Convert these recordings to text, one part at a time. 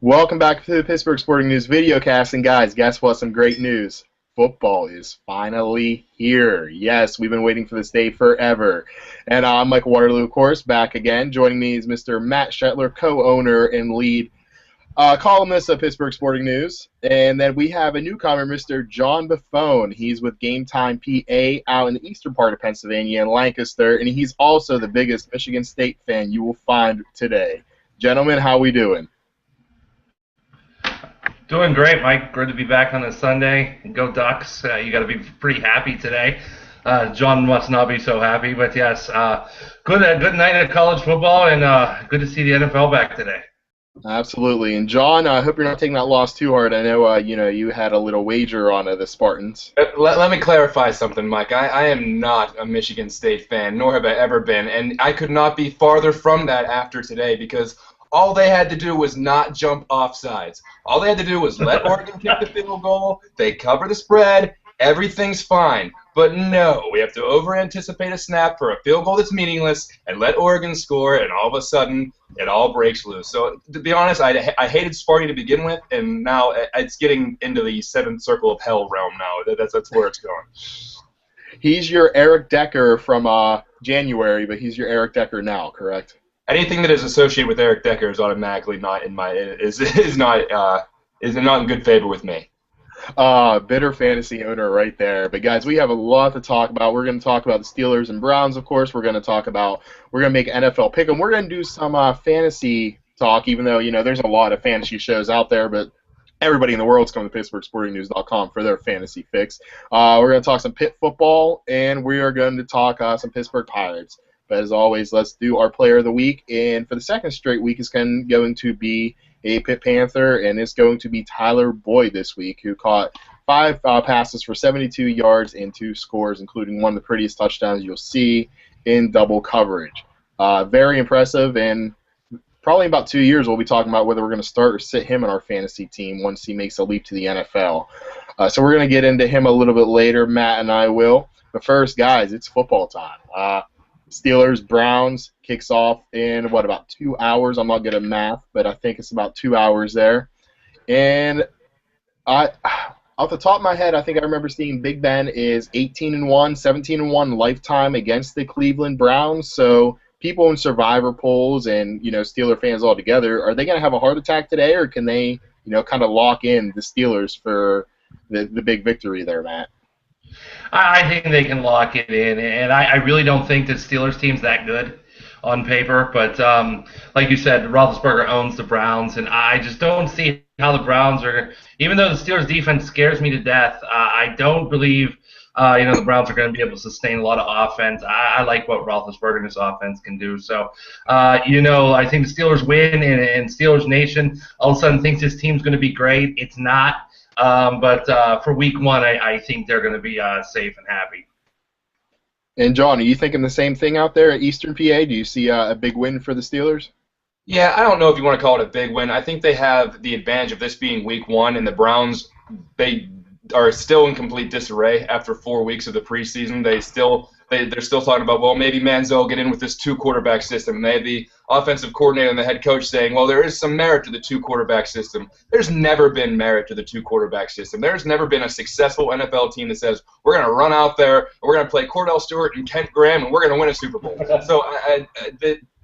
Welcome back to the Pittsburgh Sporting News videocast. And guys, guess what? Some great news. Football is finally here. Yes, we've been waiting for this day forever. And I'm Michael Waterloo, of course, back again. Joining me is Mr. Matt Shetler, co-owner and lead columnist of Pittsburgh Sporting News. And then we have a newcomer, Mr. John Buffone. He's with Game Time PA out in the eastern part of Pennsylvania in Lancaster. And he's also the biggest Michigan State fan you will find today. Gentlemen, how we doing? Doing great, Mike. Good to be back on a Sunday. Go Ducks. You got to be pretty happy today. John must not be so happy, but yes, good night of college football, and good to see the NFL back today. Absolutely. And John, I hope you're not taking that loss too hard. I know, you had a little wager on the Spartans. Let me clarify something, Mike. I am not a Michigan State fan, nor have I ever been, and I could not be farther from that after today because all they had to do was not jump off sides. All they had to do was let Oregon kick the field goal, they cover the spread, everything's fine. But no, we have to over-anticipate a snap for a field goal that's meaningless and let Oregon score, and all of a sudden it all breaks loose. So to be honest, I hated Sparty to begin with, and now it's getting into the seventh circle of hell realm now. That's where it's going. He's your Eric Decker from January, but he's your Eric Decker now, correct? Anything that is associated with Eric Decker is automatically not in my is not in good favor with me. Bitter fantasy owner right there. But guys, we have a lot to talk about. We're going to talk about the Steelers and Browns, of course. We're going to make NFL pick 'em. We're going to do some fantasy talk, even though there's a lot of fantasy shows out there, but everybody in the world's coming to PittsburghSportingNews.com for their fantasy fix. We're going to talk some Pitt football, and we are going to talk some Pittsburgh Pirates. But as always, let's do our player of the week. And for the second straight week, it's going to be a Pitt Panther, and it's going to be Tyler Boyd this week, who caught 5 passes for 72 yards and 2 scores, including one of the prettiest touchdowns you'll see in double coverage. Very impressive, and probably in about 2 years we'll be talking about whether we're going to start or sit him in our fantasy team once he makes a leap to the NFL. So we're going to get into him a little bit later, Matt and I will. But first, guys, it's football time. Steelers, Browns kicks off in, about 2 hours? I'm not good at math, but I think it's about 2 hours there. And off the top of my head, I think I remember seeing Big Ben is 18-1, 17-1 lifetime against the Cleveland Browns. So people in survivor polls and, Steeler fans all together, are they going to have a heart attack today, or can they, kind of lock in the Steelers for the big victory there, Matt? I think they can lock it in, and I really don't think the Steelers team's that good on paper. But like you said, Roethlisberger owns the Browns, and I just don't see how the Browns are. Even though the Steelers defense scares me to death, I don't believe the Browns are going to be able to sustain a lot of offense. I like what Roethlisberger and his offense can do. So I think the Steelers win, and Steelers Nation all of a sudden thinks this team's going to be great. It's not. But for week 1, I think they're going to be safe and happy. And, John, are you thinking the same thing out there at Eastern PA? Do you see a big win for the Steelers? Yeah, I don't know if you want to call it a big win. I think they have the advantage of this being week 1, and the Browns, they are still in complete disarray after 4 weeks of the preseason. They're still talking about, well, maybe Manziel will get in with this 2-quarterback system. And they have the offensive coordinator and the head coach saying, well, there is some merit to the 2-quarterback system. There's never been merit to the 2-quarterback system. There's never been a successful NFL team that says, we're going to run out there, and we're going to play Cordell Stewart and Kent Graham, and we're going to win a Super Bowl. So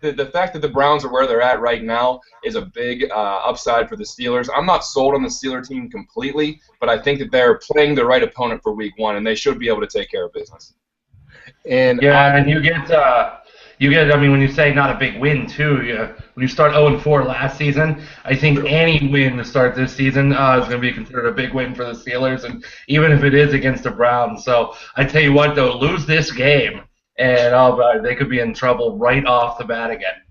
the fact that the Browns are where they're at right now is a big upside for the Steelers. I'm not sold on the Steelers team completely, but I think that they're playing the right opponent for week 1, and they should be able to take care of business. And you get. I mean, when you say not a big win too, when you start 0-4 last season, I think any win to start this season is going to be considered a big win for the Steelers, and even if it is against the Browns. So I tell you what, though, lose this game, and they could be in trouble right off the bat again.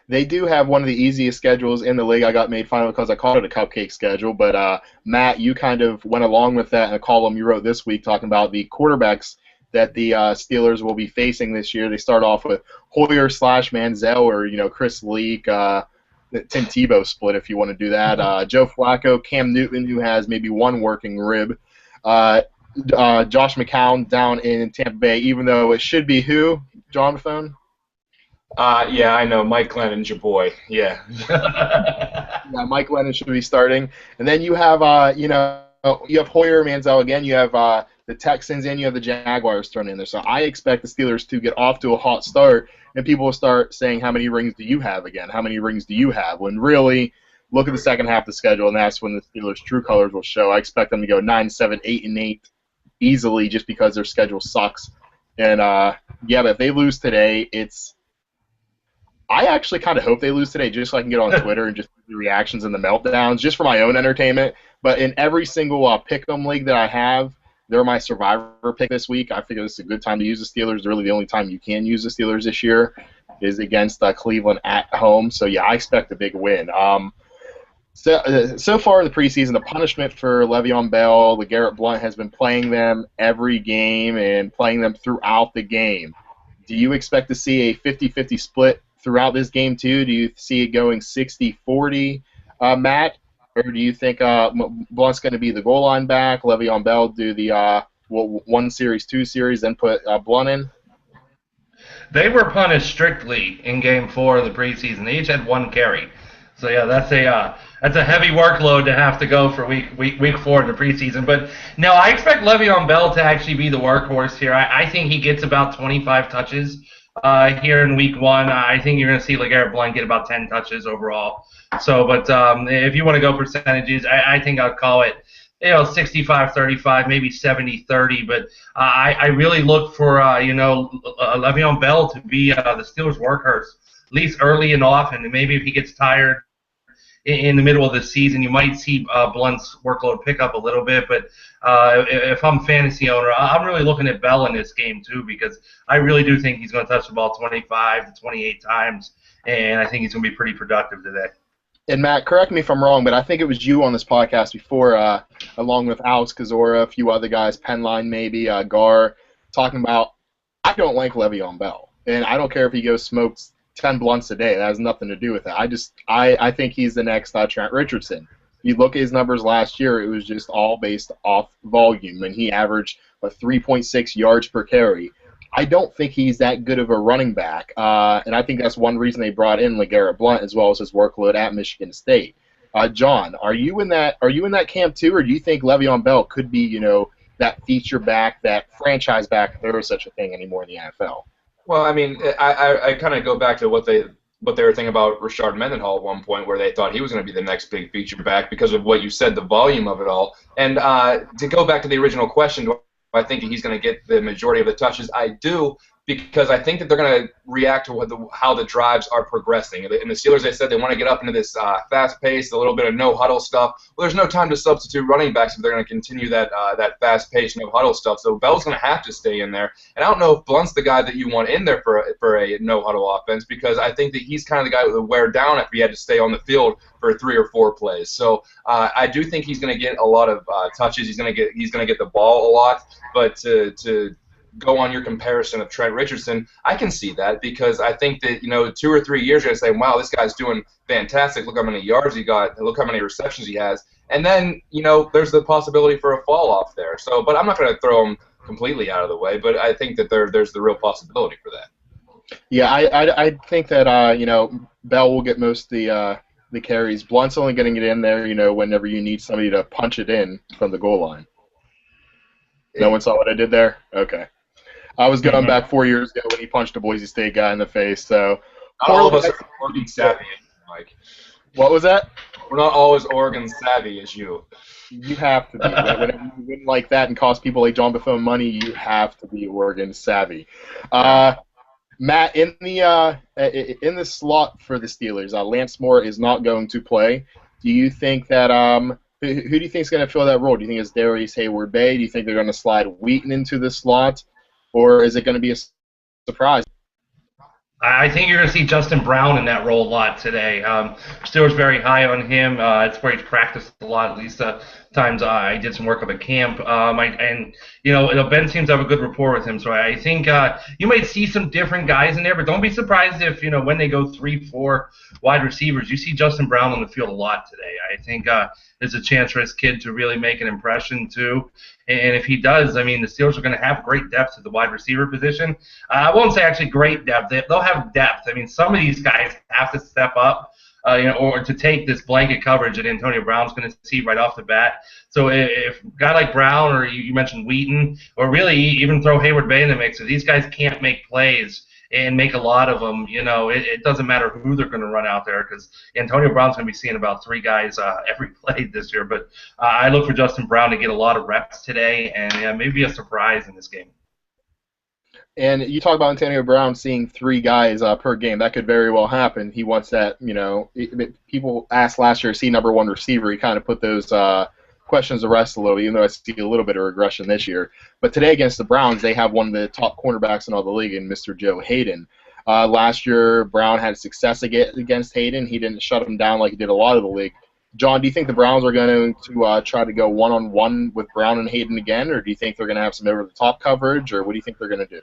They do have one of the easiest schedules in the league. I got made fun of because I called it a cupcake schedule. But, Matt, you kind of went along with that in a column you wrote this week talking about the quarterbacks that the Steelers will be facing this year. They start off with Hoyer/Manziel or, Chris Leak, Tim Tebow split if you want to do that. Joe Flacco, Cam Newton, who has maybe one working rib. Josh McCown down in Tampa Bay, even though it should be who, John Buffone? Yeah, I know. Mike Glennon's your boy. Yeah. Yeah, Mike Lennon should be starting. And then you have, you have Hoyer Manziel again. You have the Texans and you have the Jaguars thrown in there. So I expect the Steelers to get off to a hot start, and people will start saying, "How many rings do you have again? How many rings do you have?" When really, look at the second half of the schedule, and that's when the Steelers' true colors will show. I expect them to go 9-7, 8-8 easily, just because their schedule sucks. And yeah, but if they lose today, I actually kind of hope they lose today just so I can get on Twitter and just see the reactions and the meltdowns just for my own entertainment. But in every single pick-em league that I have, they're my survivor pick this week. I figure this is a good time to use the Steelers. Really the only time you can use the Steelers this year is against Cleveland at home. So, yeah, I expect a big win. So far in the preseason, the punishment for Le'Veon Bell, LeGarrette Blount has been playing them every game and playing them throughout the game. Do you expect to see a 50-50 split throughout this game too? Do you see it going 60-40, Matt? Or do you think Blunt's going to be the goal line back, Le'Veon Bell do the 1 series, 2 series, then put Blunt in? They were punished strictly in Game 4 of the preseason. They each had 1 carry. So yeah, that's a heavy workload to have to go for week 4 in the preseason. But no, I expect Le'Veon Bell to actually be the workhorse here. I think he gets about 25 touches here in week 1. I think you're going to see LeGarrette Blount get about 10 touches overall. So, but if you want to go percentages, I think I'll call it 65-35, maybe 70-30. But I really look for Le'Veon Bell to be the Steelers' workhorse, at least early and often. And maybe if he gets tired in the middle of the season, you might see Blunt's workload pick up a little bit. But if I'm a fantasy owner, I'm really looking at Bell in this game too, because I really do think he's going to touch the ball 25 to 28 times, and I think he's going to be pretty productive today. And Matt, correct me if I'm wrong, but I think it was you on this podcast before, along with Alex Kazora, a few other guys, Penline maybe, Gar, talking about I don't like Le'Veon Bell, and I don't care if he goes smokes 10 blunts a day. That has nothing to do with it. I think he's the next Trent Richardson. If you look at his numbers last year, it was just all based off volume, and he averaged 3.6 yards per carry. I don't think he's that good of a running back, and I think that's one reason they brought in LeGarrette Blount as well as his workload at Michigan State. John, are you in that camp too, or do you think Le'Veon Bell could be that feature back, that franchise back, if there is such a thing anymore in the NFL? Well, I mean, I kind of go back to what they were thinking about Rashard Mendenhall at one point, where they thought he was going to be the next big feature back because of what you said, the volume of it all. And to go back to the original question, do I think he's going to get the majority of the touches? I do, because I think that they're going to react to how the drives are progressing. In the Steelers, they said they want to get up into this fast pace, a little bit of no-huddle stuff. Well, there's no time to substitute running backs if they're going to continue that fast pace, no-huddle stuff. So Bell's going to have to stay in there. And I don't know if Blunt's the guy that you want in there for a no-huddle offense, because I think that he's kind of the guy that would wear down if he had to stay on the field for 3 or 4 plays. So I do think he's going to get a lot of touches. He's going to get the ball a lot, but to go on your comparison of Trent Richardson, I can see that, because I think that 2 or 3 years you're gonna say, wow, this guy's doing fantastic. Look how many yards he got. Look how many receptions he has. And then there's the possibility for a fall off there. So, but I'm not going to throw him completely out of the way. But I think that there's the real possibility for that. Yeah, I think that Bell will get most of the carries. Blunt's only getting it in there whenever you need somebody to punch it in from the goal line. No one saw what I did there? Okay. I was going back 4 years ago when he punched a Boise State guy in the face. So not all of us are Oregon savvy, Mike. What was that? We're not always Oregon savvy as you. You have to be. Whenever you win like that and cost people like John Buffone money, you have to be Oregon savvy. Matt, in the slot for the Steelers, Lance Moore is not going to play. Do you think that who do you think is going to fill that role? Do you think it's Darius Hayward-Bay? Do you think they're going to slide Wheaton into the slot? Or is it going to be a surprise? I think you're going to see Justin Brown in that role a lot today. Steelers very high on him. It's where he's practiced a lot, at least the times I did some work up at camp, and Ben seems to have a good rapport with him, so I think you might see some different guys in there, but don't be surprised if when they go 3-4 wide receivers, you see Justin Brown on the field a lot today. I think there's a chance for this kid to really make an impression too, and if he does, I mean the Steelers are going to have great depth at the wide receiver position. I won't say actually great depth; they'll have depth. I mean some of these guys have to step up. Or to take this blanket coverage that Antonio Brown's going to see right off the bat. So if a guy like Brown, or you mentioned Wheaton, or really even throw Hayward Bay in the mix, if these guys can't make plays and make a lot of them, it doesn't matter who they're going to run out there because Antonio Brown's going to be seeing about 3 guys every play this year. But I look for Justin Brown to get a lot of reps today and maybe a surprise in this game. And you talk about Antonio Brown seeing 3 guys per game. That could very well happen. He wants that, people asked last year, is he number 1 receiver? He kind of put those questions to rest a little, even though I see a little bit of regression this year. But today against the Browns, they have one of the top cornerbacks in all the league, in Mr. Joe Hayden. Last year, Brown had success against Hayden. He didn't shut him down like he did a lot of the league. John, do you think the Browns are going to try to go one-on-one with Brown and Hayden again, or do you think they're going to have some over-the-top coverage, or what do you think they're going to do?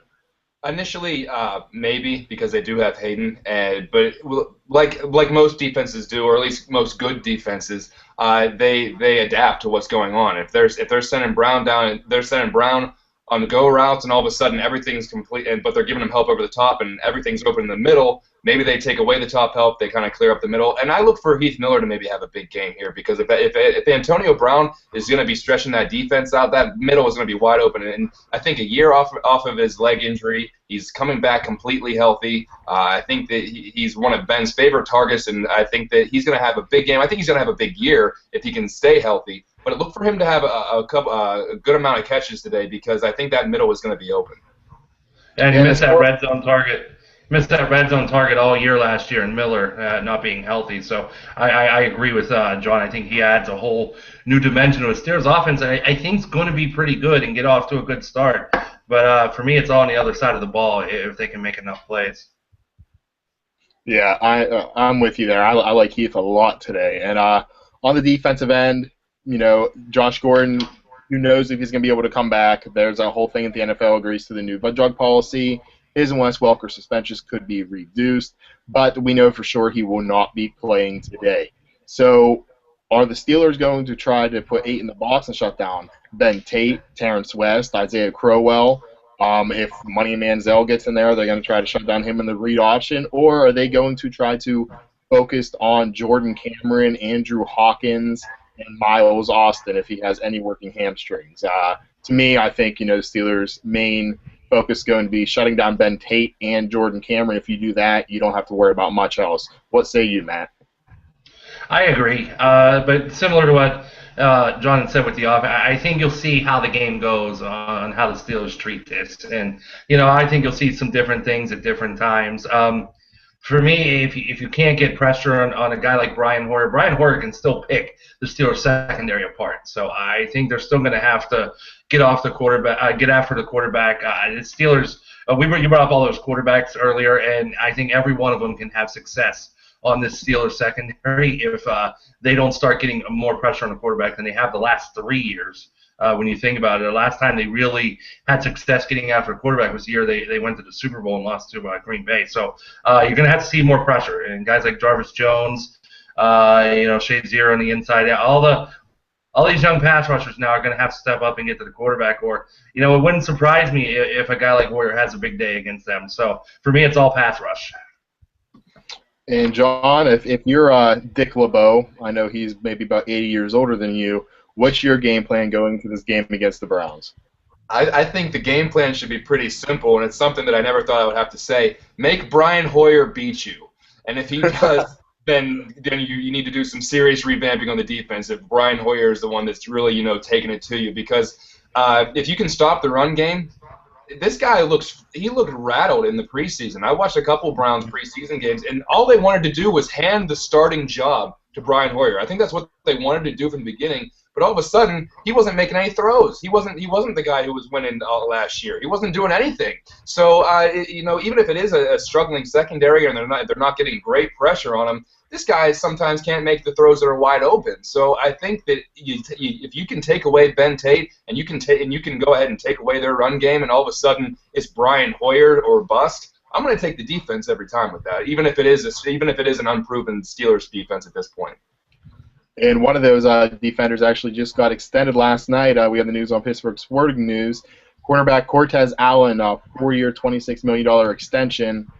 Initially, maybe because they do have Hayden, but like most defenses do, or at least most good defenses, they adapt to what's going on. If they're sending Brown down, they're sending Brown on the go routes, and all of a sudden everything's complete, but they're giving him help over the top, and everything's open in the middle. Maybe they take away the top help, they kind of clear up the middle, and I look for Heath Miller to maybe have a big game here because if Antonio Brown is going to be stretching that defense out, that middle is going to be wide open. And I think a year off of his leg injury, he's coming back completely healthy. I think that he's one of Ben's favorite targets, and I think that he's going to have a big game. I think he's going to have a big year if he can stay healthy. But look for him to have a good amount of catches today because I think that middle is going to be open. And he missed that red zone target. Missed that red zone target all year last year, and Miller not being healthy. So I agree with John. I think he adds a whole new dimension to the Steelers offense. I think it's going to be pretty good and get off to a good start. But for me, it's all on the other side of the ball if they can make enough plays. Yeah, I'm with you there. I like Heath a lot today. And on the defensive end, Josh Gordon, who knows if he's going to be able to come back. There's a whole thing that the NFL agrees to the new drug policy. His and Wes Welker suspensions could be reduced, but we know for sure he will not be playing today. So are the Steelers going to try to put 8 in the box and shut down Ben Tate, Terrence West, Isaiah Crowell? If Money Manziel gets in there, they're going to try to shut down him in the read option, or are they going to try to focus on Jordan Cameron, Andrew Hawkins, and Miles Austin if he has any working hamstrings? To me, I think the Steelers' main focus is going to be shutting down Ben Tate and Jordan Cameron. If you do that, you don't have to worry about much else. What say you, Matt? I agree, but similar to what John had said with the offense, I think you'll see how the game goes on how the Steelers treat this, and I think you'll see some different things at different times. For me, if you can't get pressure on a guy like Brian Hoyer can still pick the Steelers secondary apart. So I think they're still going to have to get off the quarterback, get after the quarterback. The Steelers, you brought up all those quarterbacks earlier, and I think every one of them can have success on this Steelers secondary if they don't start getting more pressure on the quarterback than they have the last 3 years. When you think about it, the last time they really had success getting after a quarterback was the year they went to the Super Bowl and lost to Green Bay. So you're going to have to see more pressure. And guys like Jarvis Jones, Shazier on the inside, all these young pass rushers now are going to have to step up and get to the quarterback. Or, it wouldn't surprise me if a guy like Hoyer has a big day against them. So for me, it's all pass rush. And John, if you're Dick LeBeau, I know he's maybe about 80 years older than you. What's your game plan going into this game against the Browns? I think the game plan should be pretty simple, and it's something that I never thought I would have to say. Make Brian Hoyer beat you. And if he does, then you need to do some serious revamping on the defense if Brian Hoyer is the one that's really, taking it to you. Because if you can stop the run game, this guy looked rattled in the preseason. I watched a couple of Browns preseason games, and all they wanted to do was hand the starting job to Brian Hoyer. I think that's what they wanted to do from the beginning. But all of a sudden, he wasn't making any throws. He wasn't the guy who was winning last year. He wasn't doing anything. So even if it is a struggling secondary and they're not getting great pressure on him, this guy sometimes can't make the throws that are wide open. So I think that if you can take away Ben Tate and you can go ahead and take away their run game, and all of a sudden it's Brian Hoyer or bust, I'm going to take the defense every time with that, even if it is an unproven Steelers defense at this point. And one of those defenders actually just got extended last night. We have the news on Pittsburgh Sporting News. Cornerback Cortez Allen, 4-year, $26 million extension.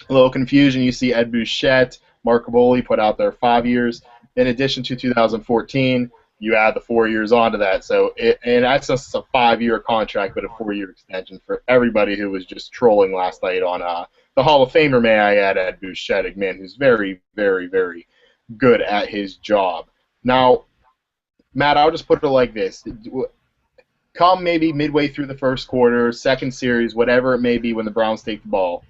A little confusion. You see Ed Bouchette, Mark Caboli put out there 5 years. In addition to 2014, you add the 4 years onto that. So, and that's just a 5-year contract, but a 4-year extension for everybody who was just trolling last night on the Hall of Famer, may I add, Ed Bouchette, a man who's very, very, very good at his job. Now, Matt, I'll just put it like this. Come maybe midway through the first quarter, second series, whatever it may be when the Browns take the ball,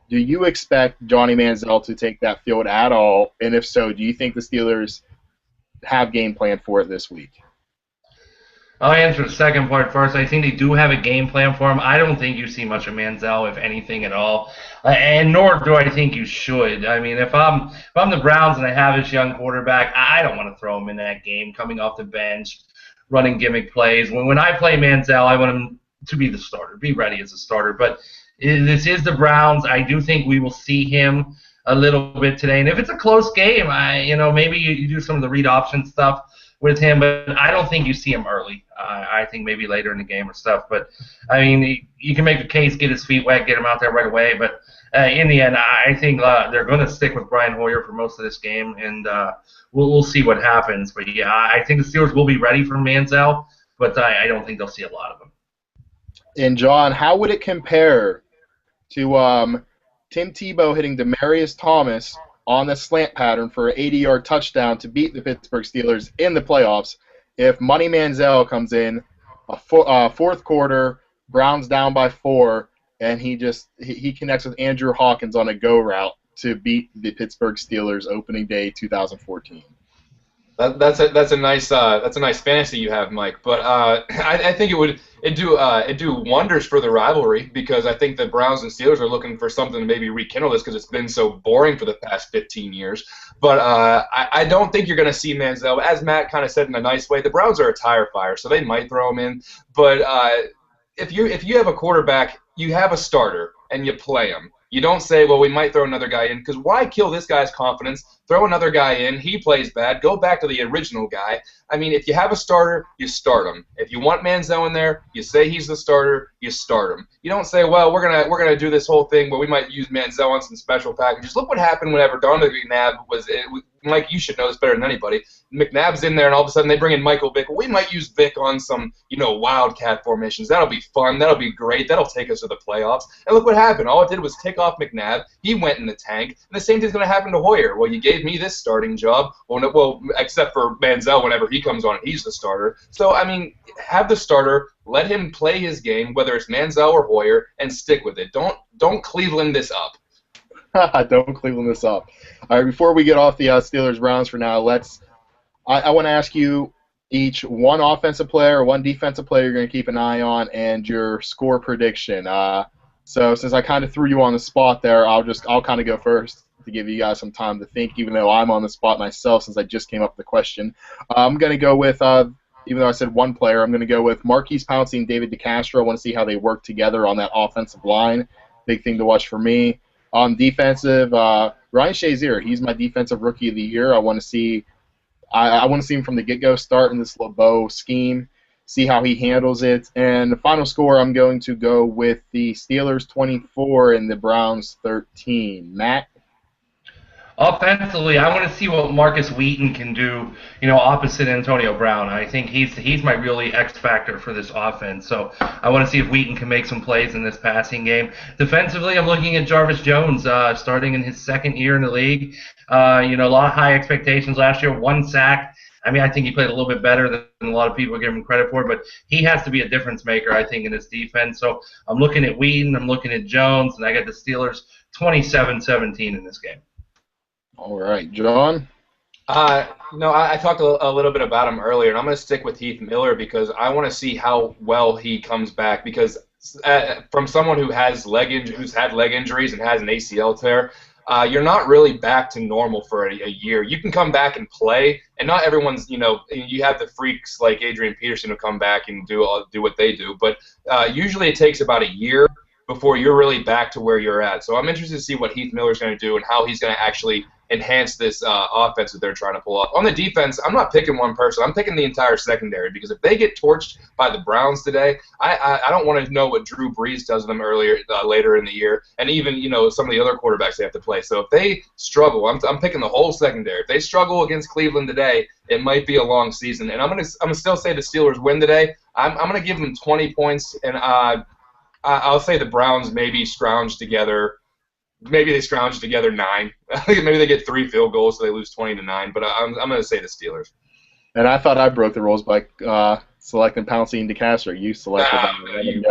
do you expect Johnny Manziel to take that field at all? And if so, do you think the Steelers have game plan for it this week? I'll answer the second part first. I think they do have a game plan for him. I don't think you see much of Manziel, if anything at all, and nor do I think you should. I mean, if I'm the Browns and I have this young quarterback, I don't want to throw him in that game coming off the bench, running gimmick plays. When I play Manziel, I want him to be the starter, be ready as a starter. But this is the Browns. I do think we will see him a little bit today. And if it's a close game, maybe you do some of the read option stuff with him, but I don't think you see him early. I think maybe later in the game or stuff. But, I mean, you can make a case, get his feet wet, get him out there right away. But in the end, I think they're going to stick with Brian Hoyer for most of this game, and we'll see what happens. But, yeah, I think the Steelers will be ready for Manziel, but I don't think they'll see a lot of him. And, John, how would it compare to Tim Tebow hitting Demaryius Thomas on the slant pattern for an 80-yard touchdown to beat the Pittsburgh Steelers in the playoffs if Money Manziel comes in, fourth quarter, Browns down by 4, and he connects with Andrew Hawkins on a go route to beat the Pittsburgh Steelers opening day 2014? That's a nice fantasy you have, Mike. But I think it'd do wonders for the rivalry, because I think the Browns and Steelers are looking for something to maybe rekindle this, because it's been so boring for the past 15 years. But I don't think you're going to see Manziel. As Matt kind of said in a nice way, the Browns are a tire fire, so they might throw him in. But if you have a quarterback, you have a starter and you play him. You don't say, well, we might throw another guy in, because why kill this guy's confidence? Throw another guy in. He plays bad. Go back to the original guy. I mean, if you have a starter, you start him. If you want Manziel in there, you say he's the starter, you start him. You don't say, well, we're gonna do this whole thing where we might use Manziel on some special packages. Look what happened whenever Donovan McNabb was in. Mike, you should know this better than anybody. McNabb's in there, and all of a sudden they bring in Michael Vick. Well, we might use Vick on some, wildcat formations. That'll be fun. That'll be great. That'll take us to the playoffs. And look what happened. All it did was take off McNabb. He went in the tank. And the same thing's going to happen to Hoyer. Well, you gave me this starting job. Well, except for Manziel, whenever he comes on, he's the starter. So, I mean, have the starter. Let him play his game, whether it's Manziel or Hoyer, and stick with it. Don't Cleveland this up. Don't Cleveland this up. All right, before we get off the Steelers-Browns for now, I want to ask you each one offensive player, one defensive player you're going to keep an eye on, and your score prediction. So since I kind of threw you on the spot there, I'll kind of go first to give you guys some time to think, even though I'm on the spot myself since I just came up with the question. I'm going to go with, even though I said one player, I'm going to go with Marquise Pouncey and David DeCastro. I want to see how they work together on that offensive line. Big thing to watch for me. On defensive, Ryan Shazier, he's my defensive rookie of the year. I want to see him from the get-go start in this LeBeau scheme, see how he handles it. And the final score, I'm going to go with the Steelers 24 and the Browns 13. Matt? Offensively, I want to see what Marcus Wheaton can do, opposite Antonio Brown. I think he's my really X factor for this offense. So I want to see if Wheaton can make some plays in this passing game. Defensively, I'm looking at Jarvis Jones, starting in his second year in the league. A lot of high expectations last year, 1 sack. I mean, I think he played a little bit better than a lot of people give him credit for, but he has to be a difference maker, I think, in this defense. So I'm looking at Wheaton, I'm looking at Jones, and I got the Steelers 27-17 in this game. All right, John? No, I talked a little bit about him earlier, and I'm going to stick with Heath Miller because I want to see how well he comes back. Because from someone who's had leg injuries and has an ACL tear, you're not really back to normal for a year. You can come back and play, and not everyone's, you have the freaks like Adrian Peterson who come back and do what they do, but usually it takes about a year before you're really back to where you're at. So I'm interested to see what Heath Miller's going to do and how he's going to actually enhance this offense that they're trying to pull off. On the defense, I'm not picking one person. I'm picking the entire secondary, because if they get torched by the Browns today, I don't want to know what Drew Brees does to them later in the year, and even some of the other quarterbacks they have to play. So if they struggle, I'm picking the whole secondary. If they struggle against Cleveland today, it might be a long season. And I'm gonna still say the Steelers win today. I'm gonna give them 20 points, and I'll say the Browns maybe scrounge together. Maybe they scrounge together 9. Maybe they get 3 field goals, so they lose 20-9. But I'm going to say the Steelers. And I thought I broke the rules by selecting Pouncey and DeCastro. You selected them.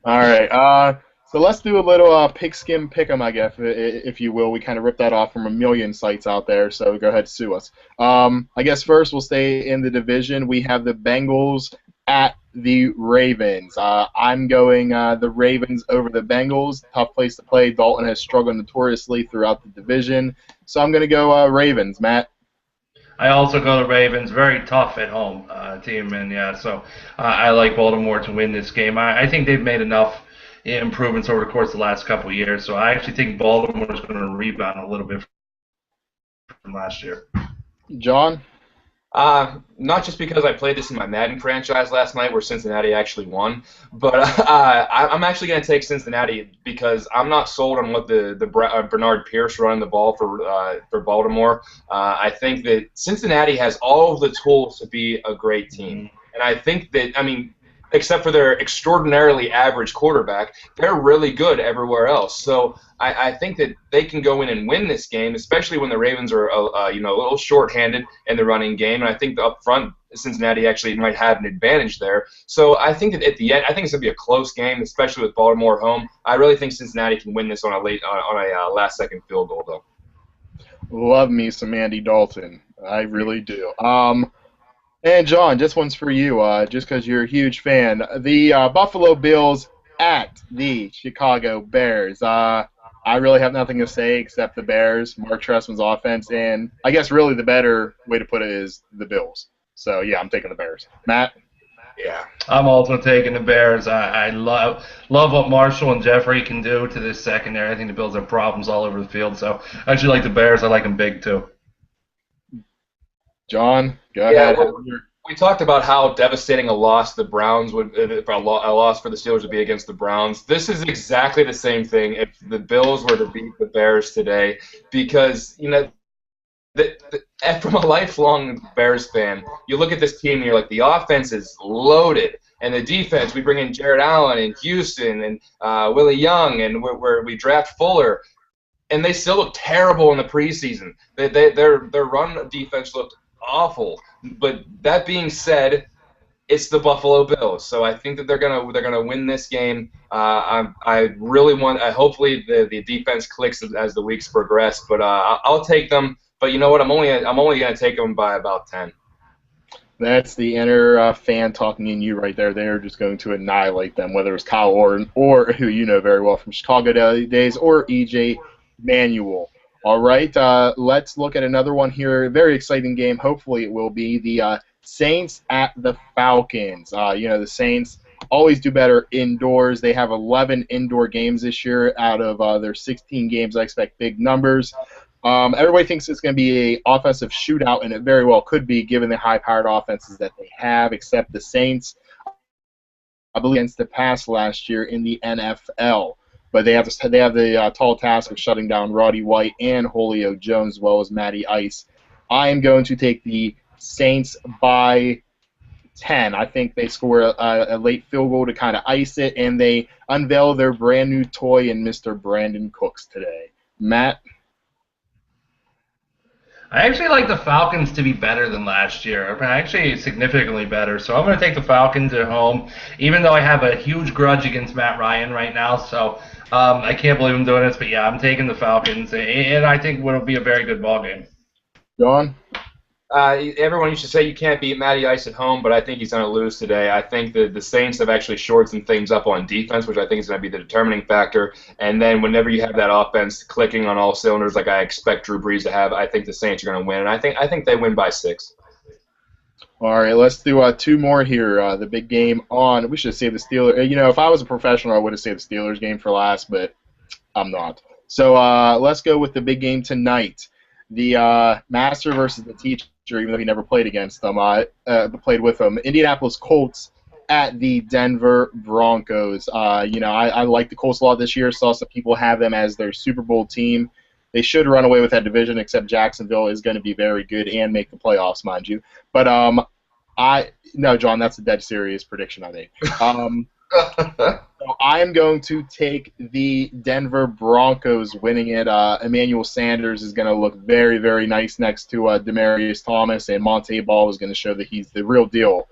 All right. So let's do a little pigskin pick'em, I guess, if you will. We kind of ripped that off from a million sites out there, so go ahead, sue us. I guess first we'll stay in the division. We have the Bengals at the Ravens. I'm going the Ravens over the Bengals. Tough place to play. Dalton has struggled notoriously throughout the division, so I'm going to go Ravens. Matt? I also go the Ravens. Very tough at home team, and so I like Baltimore to win this game. I think they've made enough improvements over the course of the last couple of years, so I actually think Baltimore is going to rebound a little bit from last year. John? Not just because I played this in my Madden franchise last night where Cincinnati actually won, but I'm actually going to take Cincinnati because I'm not sold on what the Bernard Pierce running the ball for Baltimore. I think that Cincinnati has all of the tools to be a great team, and I think that, except for their extraordinarily average quarterback, they're really good everywhere else. So I think that they can go in and win this game, especially when the Ravens are a little short-handed in the running game. And I think up front, Cincinnati actually might have an advantage there. So I think that at the end, I think it's going to be a close game, especially with Baltimore home. I really think Cincinnati can win this on a last-second field goal, though. Love me some Andy Dalton. I really do. And John, this one's for you, just because you're a huge fan. The Buffalo Bills at the Chicago Bears. I really have nothing to say except the Bears, Mark Trestman's offense, and I guess really the better way to put it is the Bills. So, yeah, I'm taking the Bears. Matt? Yeah. I'm also taking the Bears. I love what Marshall and Jeffrey can do to this secondary. I think the Bills have problems all over the field, so I actually like the Bears. I like them big, too. John, go ahead. We talked about how devastating a loss the Browns would, a loss for the Steelers would be against the Browns. This is exactly the same thing if the Bills were to beat the Bears today, because from a lifelong Bears fan, you look at this team and you're like, the offense is loaded, and the defense, we bring in Jared Allen and Houston and Willie Young, and we draft Fuller. And they still look terrible in the preseason. Their run defense looked awful. But that being said, it's the Buffalo Bills, so I think that they're gonna win this game. Hopefully the defense clicks as the weeks progress. But I'll take them. But you know what? I'm only gonna take them by about 10. That's the inner fan talking in you right there. They're just going to annihilate them, whether it's Kyle Orton or who you know very well from Chicago days, or EJ Manuel. All right, let's look at another one here. A very exciting game. Hopefully it will be the Saints at the Falcons. The Saints always do better indoors. They have 11 indoor games this year out of their 16 games. I expect big numbers. Everybody thinks it's going to be an offensive shootout, and it very well could be given the high-powered offenses that they have, except the Saints, I believe, against the pass last year in the NFL. But they have the tall task of shutting down Roddy White and Julio Jones, as well as Matty Ice. I am going to take the Saints by 10. I think they score a late field goal to kind of ice it, and they unveil their brand new toy in Mr. Brandon Cooks today. Matt? I actually like the Falcons to be better than last year. Actually, significantly better. So I'm going to take the Falcons at home, even though I have a huge grudge against Matt Ryan right now. So I can't believe I'm doing this. But, yeah, I'm taking the Falcons, and I think it'll be a very good ball game. John? Everyone used to say you can't beat Matty Ice at home, but I think he's going to lose today. I think that the Saints have actually shored some things up on defense, which I think is going to be the determining factor. And then whenever you have that offense clicking on all cylinders, like I expect Drew Brees to have, I think the Saints are going to win. And I think they win by 6. All right, let's do 2 more here. The big game on. We should save the Steelers. If I was a professional, I would have saved the Steelers game for last, but I'm not. So let's go with the big game tonight. The master versus the teacher, even though he never played against them, played with them. Indianapolis Colts at the Denver Broncos. I like the Colts a lot this year. Saw some people have them as their Super Bowl team. They should run away with that division, except Jacksonville is going to be very good and make the playoffs, mind you. But no, John, that's a dead serious prediction I made. So I am going to take the Denver Broncos winning it. Emmanuel Sanders is going to look very, very nice next to Demaryius Thomas, and Monte Ball is going to show that he's the real deal.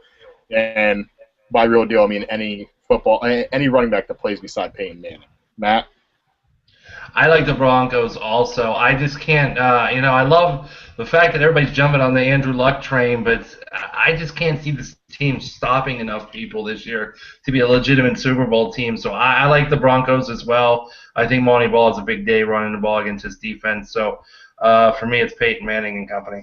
And by real deal, I mean any running back that plays beside Peyton Manning. Matt? I like the Broncos also. I just can't, I love the fact that everybody's jumping on the Andrew Luck train, but I just can't see this team stopping enough people this year to be a legitimate Super Bowl team. So I like the Broncos as well. I think Monty Ball has a big day running the ball against his defense. So for me, it's Peyton Manning and company.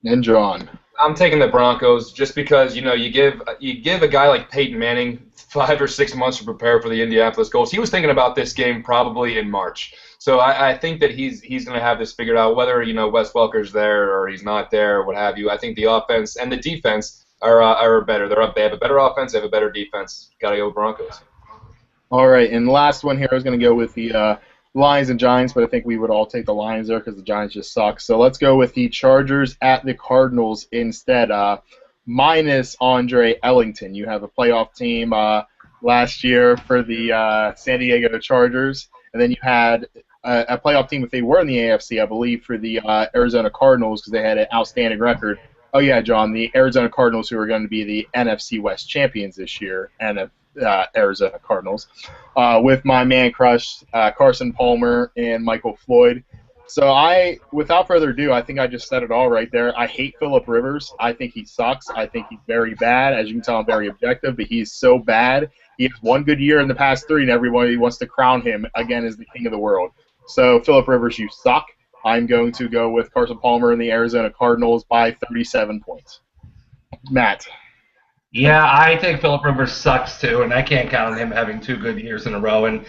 And John? I'm taking the Broncos just because you give a guy like Peyton Manning 5 or 6 months to prepare for the Indianapolis Colts. He was thinking about this game probably in March, so I think that he's going to have this figured out. Whether Wes Welker's there or he's not there, or what have you. I think the offense and the defense are better. They have a better offense. They have a better defense. Got to go with Broncos. All right, and the last one here, I was going to go with the Lions and Giants, but I think we would all take the Lions there because the Giants just suck. So let's go with the Chargers at the Cardinals instead. Minus Andre Ellington. You have a playoff team last year for the San Diego Chargers, and then you had a playoff team if they were in the AFC, I believe, for the Arizona Cardinals because they had an outstanding record. Oh, yeah, John, the Arizona Cardinals, who are going to be the NFC West champions this year, and Arizona Cardinals, with my man crush Carson Palmer and Michael Floyd. So without further ado, I think I just said it all right there. I hate Phillip Rivers. I think he sucks. I think he's very bad. As you can tell, I'm very objective, but he's so bad. He has one good year in the past 3, and everybody wants to crown him again as the king of the world. So, Phillip Rivers, you suck. I'm going to go with Carson Palmer and the Arizona Cardinals by 37 points. Matt? Yeah, I think Phillip Rivers sucks too, and I can't count on him having 2 good years in a row. And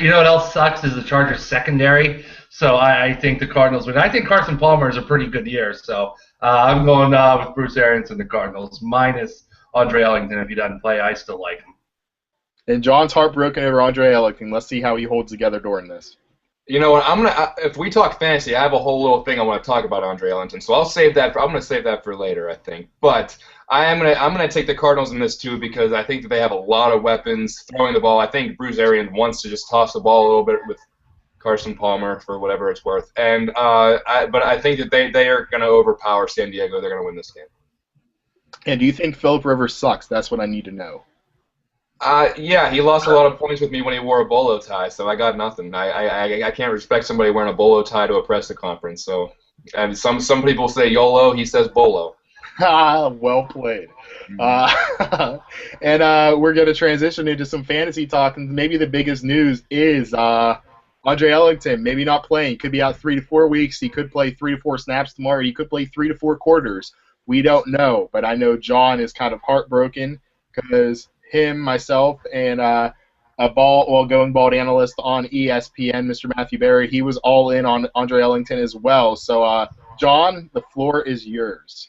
you know what else sucks is the Chargers secondary. So I think the Cardinals win. I think Carson Palmer is a pretty good year. So I'm going with Bruce Arians and the Cardinals, minus Andre Ellington. If he doesn't play, I still like him. And John's heartbroken over Andre Ellington. Let's see how he holds together during this. You know what? If we talk fantasy, I have a whole little thing I want to talk about Andre Ellington. So I'll save that. I'm going to save that for later, I think. But I'm gonna take the Cardinals in this too because I think that they have a lot of weapons throwing the ball. I think Bruce Arians wants to just toss the ball a little bit with Carson Palmer for whatever it's worth. And but I think that they are going to overpower San Diego. They're going to win this game. And do you think Phillip Rivers sucks? That's what I need to know. Yeah, he lost a lot of points with me when he wore a bolo tie, so I got nothing. I can't respect somebody wearing a bolo tie to a press conference. So, and some people say YOLO, he says bolo. Well played. And we're going to transition into some fantasy talk, and maybe the biggest news is Andre Ellington maybe not playing. He could be out 3 to 4 weeks. He could play 3 to 4 snaps tomorrow. He could play 3 to 4 quarters. We don't know, but I know John is kind of heartbroken because him, myself, and going bald analyst on ESPN, Mr. Matthew Berry, he was all in on Andre Ellington as well. So, John, the floor is yours.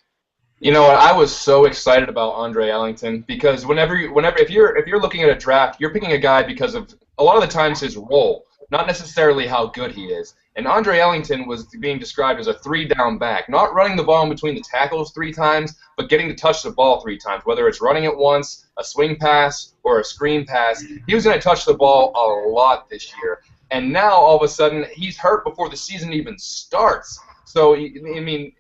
You know what? I was so excited about Andre Ellington because if you're looking at a draft, you're picking a guy because of a lot of the times his role, not necessarily how good he is. And Andre Ellington was being described as a 3-down back, not running the ball in between the tackles 3 times, but getting to touch the ball 3 times, whether it's running it once, a swing pass, or a screen pass. He was going to touch the ball a lot this year. And now, all of a sudden, he's hurt before the season even starts. So, I mean,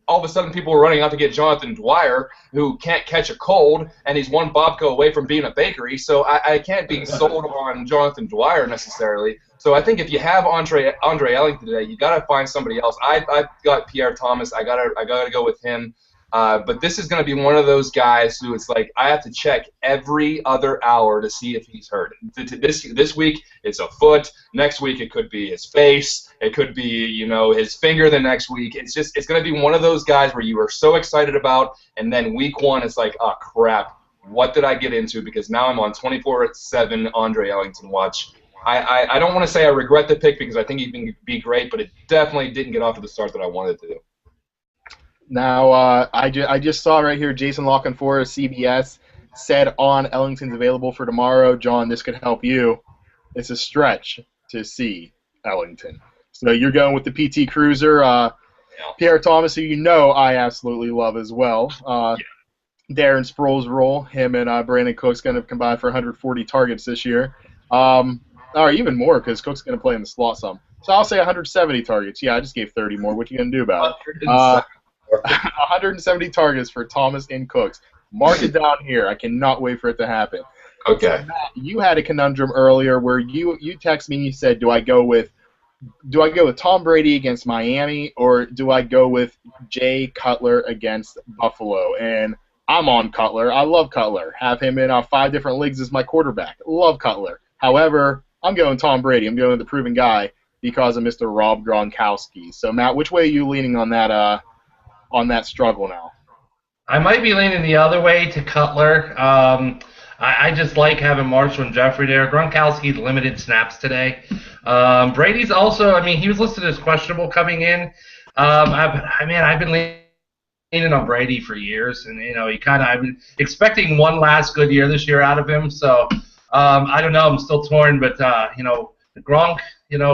all of a sudden people are running out to get Jonathan Dwyer, who can't catch a cold, and he's one Bobco away from being a bakery. So I can't be sold on Jonathan Dwyer necessarily. So I think if you have Andre Ellington today, you got to find somebody else. I've got Pierre Thomas. I gotta go with him. But this is going to be one of those guys who it's like I have to check every other hour to see if he's hurt. This week it's a foot. Next week it could be his face. It could be his finger. The next week it's going to be one of those guys where you are so excited about, and then week one it's like, oh crap, what did I get into? Because now I'm on 24/7 Andre Ellington watch. I don't want to say I regret the pick because I think he can be great, but it definitely didn't get off to the start that I wanted to do. Now, I just saw right here, Jason Lockenfor of CBS said on Ellington's available for tomorrow. John, this could help you. It's a stretch to see Ellington. So you're going with the PT Cruiser. Pierre Thomas, who I absolutely love as well. Darren Sproles' role, him and Brandon Cook's going to combine for 140 targets this year. Or even more because Cook's going to play in the slot some. So I'll say 170 targets. Yeah, I just gave 30 more. What you going to do about it? 170 targets for Thomas and Cooks. Mark it down here. I cannot wait for it to happen. Okay. So, Matt, you had a conundrum earlier where you texted me and you said, do I go with Tom Brady against Miami or do I go with Jay Cutler against Buffalo? And I'm on Cutler. I love Cutler. Have him in 5 different leagues as my quarterback. Love Cutler. However, I'm going Tom Brady. I'm going the proven guy because of Mr. Rob Gronkowski. So, Matt, which way are you leaning on that struggle now? I might be leaning the other way to Cutler. I just like having Marshall and Jeffrey there. Gronkowski limited snaps today. Brady's also, he was listed as questionable coming in. I've been leaning on Brady for years, and I've been expecting one last good year this year out of him. So I don't know. I'm still torn, but Gronk,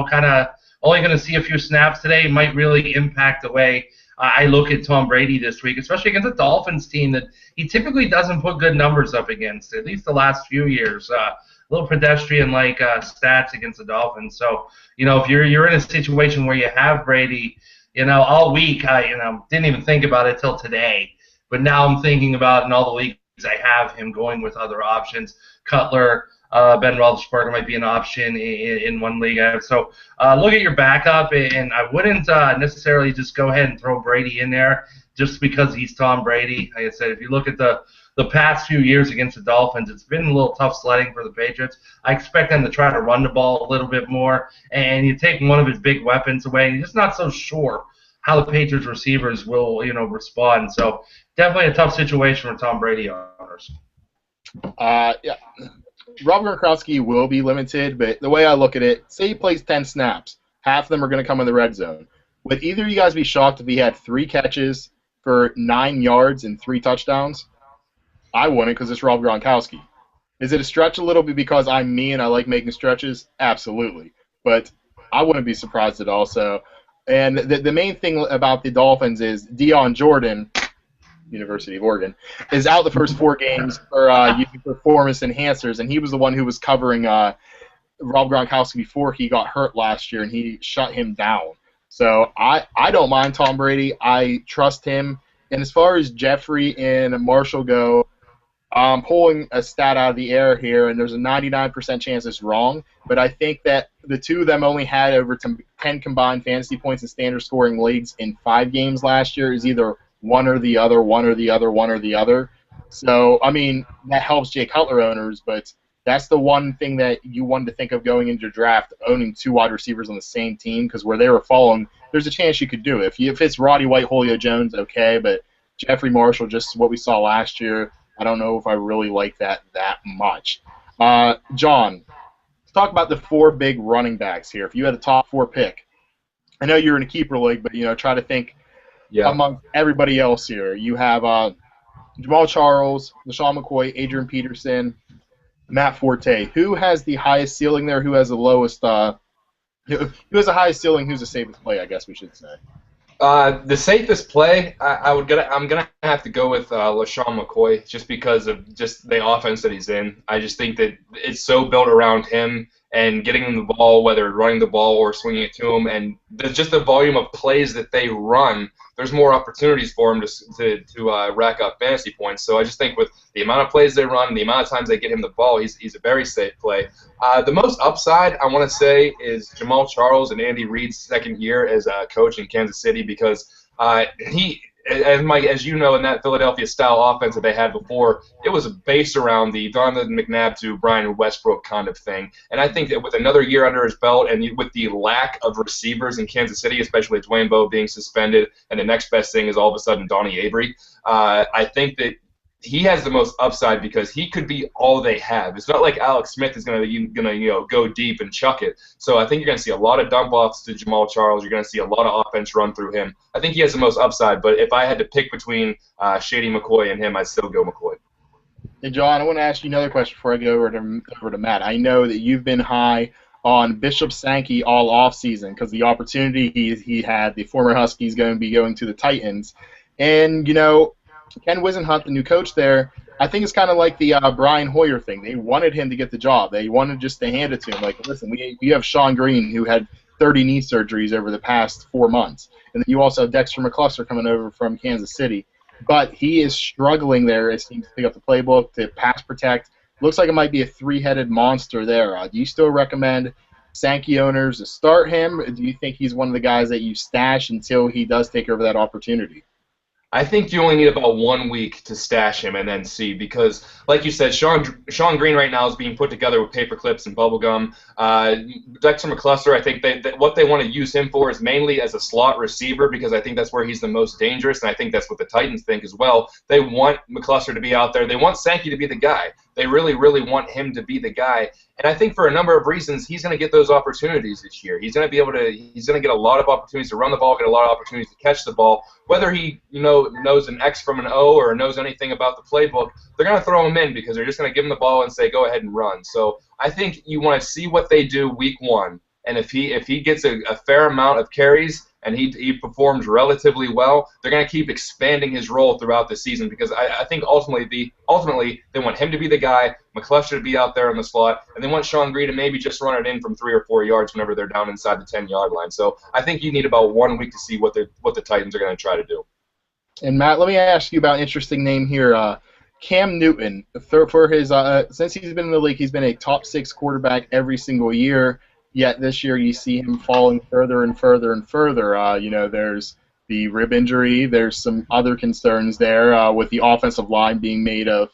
kind of only going to see a few snaps today might really impact the way I look at Tom Brady this week, especially against a Dolphins team that he typically doesn't put good numbers up against, at least the last few years. A little pedestrian-like stats against the Dolphins. So, if you're in a situation where you have Brady, all week, I didn't even think about it till today, but now I'm thinking about in all the leagues I have him going with other options. Cutler, Ben Roethlisberger might be an option in one league. So look at your backup, and I wouldn't necessarily just go ahead and throw Brady in there just because he's Tom Brady. Like I said, if you look at the past few years against the Dolphins, it's been a little tough sledding for the Patriots. I expect them to try to run the ball a little bit more, and you take one of his big weapons away, and you're just not so sure how the Patriots receivers will respond. So definitely a tough situation for Tom Brady owners. Yeah. Rob Gronkowski will be limited, but the way I look at it, say he plays 10 snaps, half of them are going to come in the red zone. Would either of you guys be shocked if he had 3 catches for 9 yards and 3 touchdowns? I wouldn't because it's Rob Gronkowski. Is it a stretch a little bit because I'm me and I like making stretches? Absolutely. But I wouldn't be surprised at all. So, and the main thing about the Dolphins is Deion Jordan, University of Oregon, is out the first 4 games for using performance enhancers, and he was the one who was covering Rob Gronkowski before he got hurt last year, and he shut him down. So I don't mind Tom Brady. I trust him. And as far as Jeffrey and Marshall go, I'm pulling a stat out of the air here, and there's a 99% chance it's wrong, but I think that the two of them only had over 10 combined fantasy points in standard scoring leagues in 5 games last year. Is either one or the other, one or the other, one or the other. So, that helps Jay Cutler owners, but that's the one thing that you wanted to think of going into your draft, owning 2 wide receivers on the same team, because where they were falling, there's a chance you could do it. If it's Roddy White, Julio Jones, okay, but Jeffrey Marshall, just what we saw last year, I don't know if I really like that much. John, let's talk about the 4 big running backs here. If you had a top 4 pick, I know you're in a keeper league, but try to think among everybody else here. You have Jamal Charles, LaShawn McCoy, Adrian Peterson, Matt Forte. Who has the highest ceiling there? Who has the lowest? Who has the highest ceiling? Who's the safest play? I guess we should say. The safest play, I'm gonna have to go with LaShawn McCoy just because of just the offense that he's in. I just think that it's so built around him, and getting them the ball, whether running the ball or swinging it to them, and just the volume of plays that they run, there's more opportunities for him to rack up fantasy points. So I just think with the amount of plays they run and the amount of times they get him the ball, he's a very safe play. The most upside, I want to say, is Jamal Charles and Andy Reid's second year as a coach in Kansas City, because he, as Mike, as you know, in that Philadelphia style offense that they had before, it was based around the Donovan McNabb to Brian Westbrook kind of thing. And I think that with another year under his belt and with the lack of receivers in Kansas City, especially with Dwayne Bowe being suspended, and the next best thing is all of a sudden Donnie Avery, I think that he has the most upside because he could be all they have. It's not like Alex Smith is gonna go deep and chuck it. So I think you're gonna see a lot of dump offs to Jamal Charles. You're gonna see a lot of offense run through him. I think he has the most upside. But if I had to pick between Shady McCoy and him, I'd still go McCoy. Hey, John, I want to ask you another question before I go over to Matt. I know that you've been high on Bishop Sankey all offseason because the opportunity he had, the former Huskies, going to be going to the Titans. And, Ken Wisenhunt, the new coach there, I think it's kind of like the Brian Hoyer thing. They wanted him to get the job. They wanted just to hand it to him. Like, listen, we have Sean Green, who had 30 knee surgeries over the past 4 months. And then you also have Dexter McCluster coming over from Kansas City. But he is struggling there, it seems, to pick up the playbook, to pass protect. Looks like it might be a three-headed monster there. Do you still recommend Sankey owners to start him? Do you think he's one of the guys that you stash until he does take over that opportunity? I think you only need about 1 week to stash him and then see, because, like you said, Sean Green right now is being put together with paper clips and bubble gum. Dexter McCluster, I think what they want to use him for is mainly as a slot receiver, because I think that's where he's the most dangerous, and I think that's what the Titans think as well. They want McCluster to be out there. They want Sankey to be the guy. They really, really want him to be the guy. And I think for a number of reasons, he's going to get those opportunities this year. He's going to get a lot of opportunities to run the ball, get a lot of opportunities to catch the ball. Whether he, knows an X from an O or knows anything about the playbook, they're going to throw him in because they're just going to give him the ball and say, go ahead and run. So I think you want to see what they do week one. And if he gets a fair amount of carries and he performs relatively well, they're going to keep expanding his role throughout the season, because I think ultimately they want him to be the guy, McCluster to be out there in the slot, and they want Sean Green to maybe just run it in from 3 or 4 yards whenever they're down inside the 10-yard line. So I think you need about 1 week to see what the Titans are going to try to do. And Matt, let me ask you about an interesting name here. Cam Newton, for his since he's been in the league, he's been a top 6 quarterback every single year. Yet this year you see him falling further and further and further. There's the rib injury. There's some other concerns there with the offensive line being made of,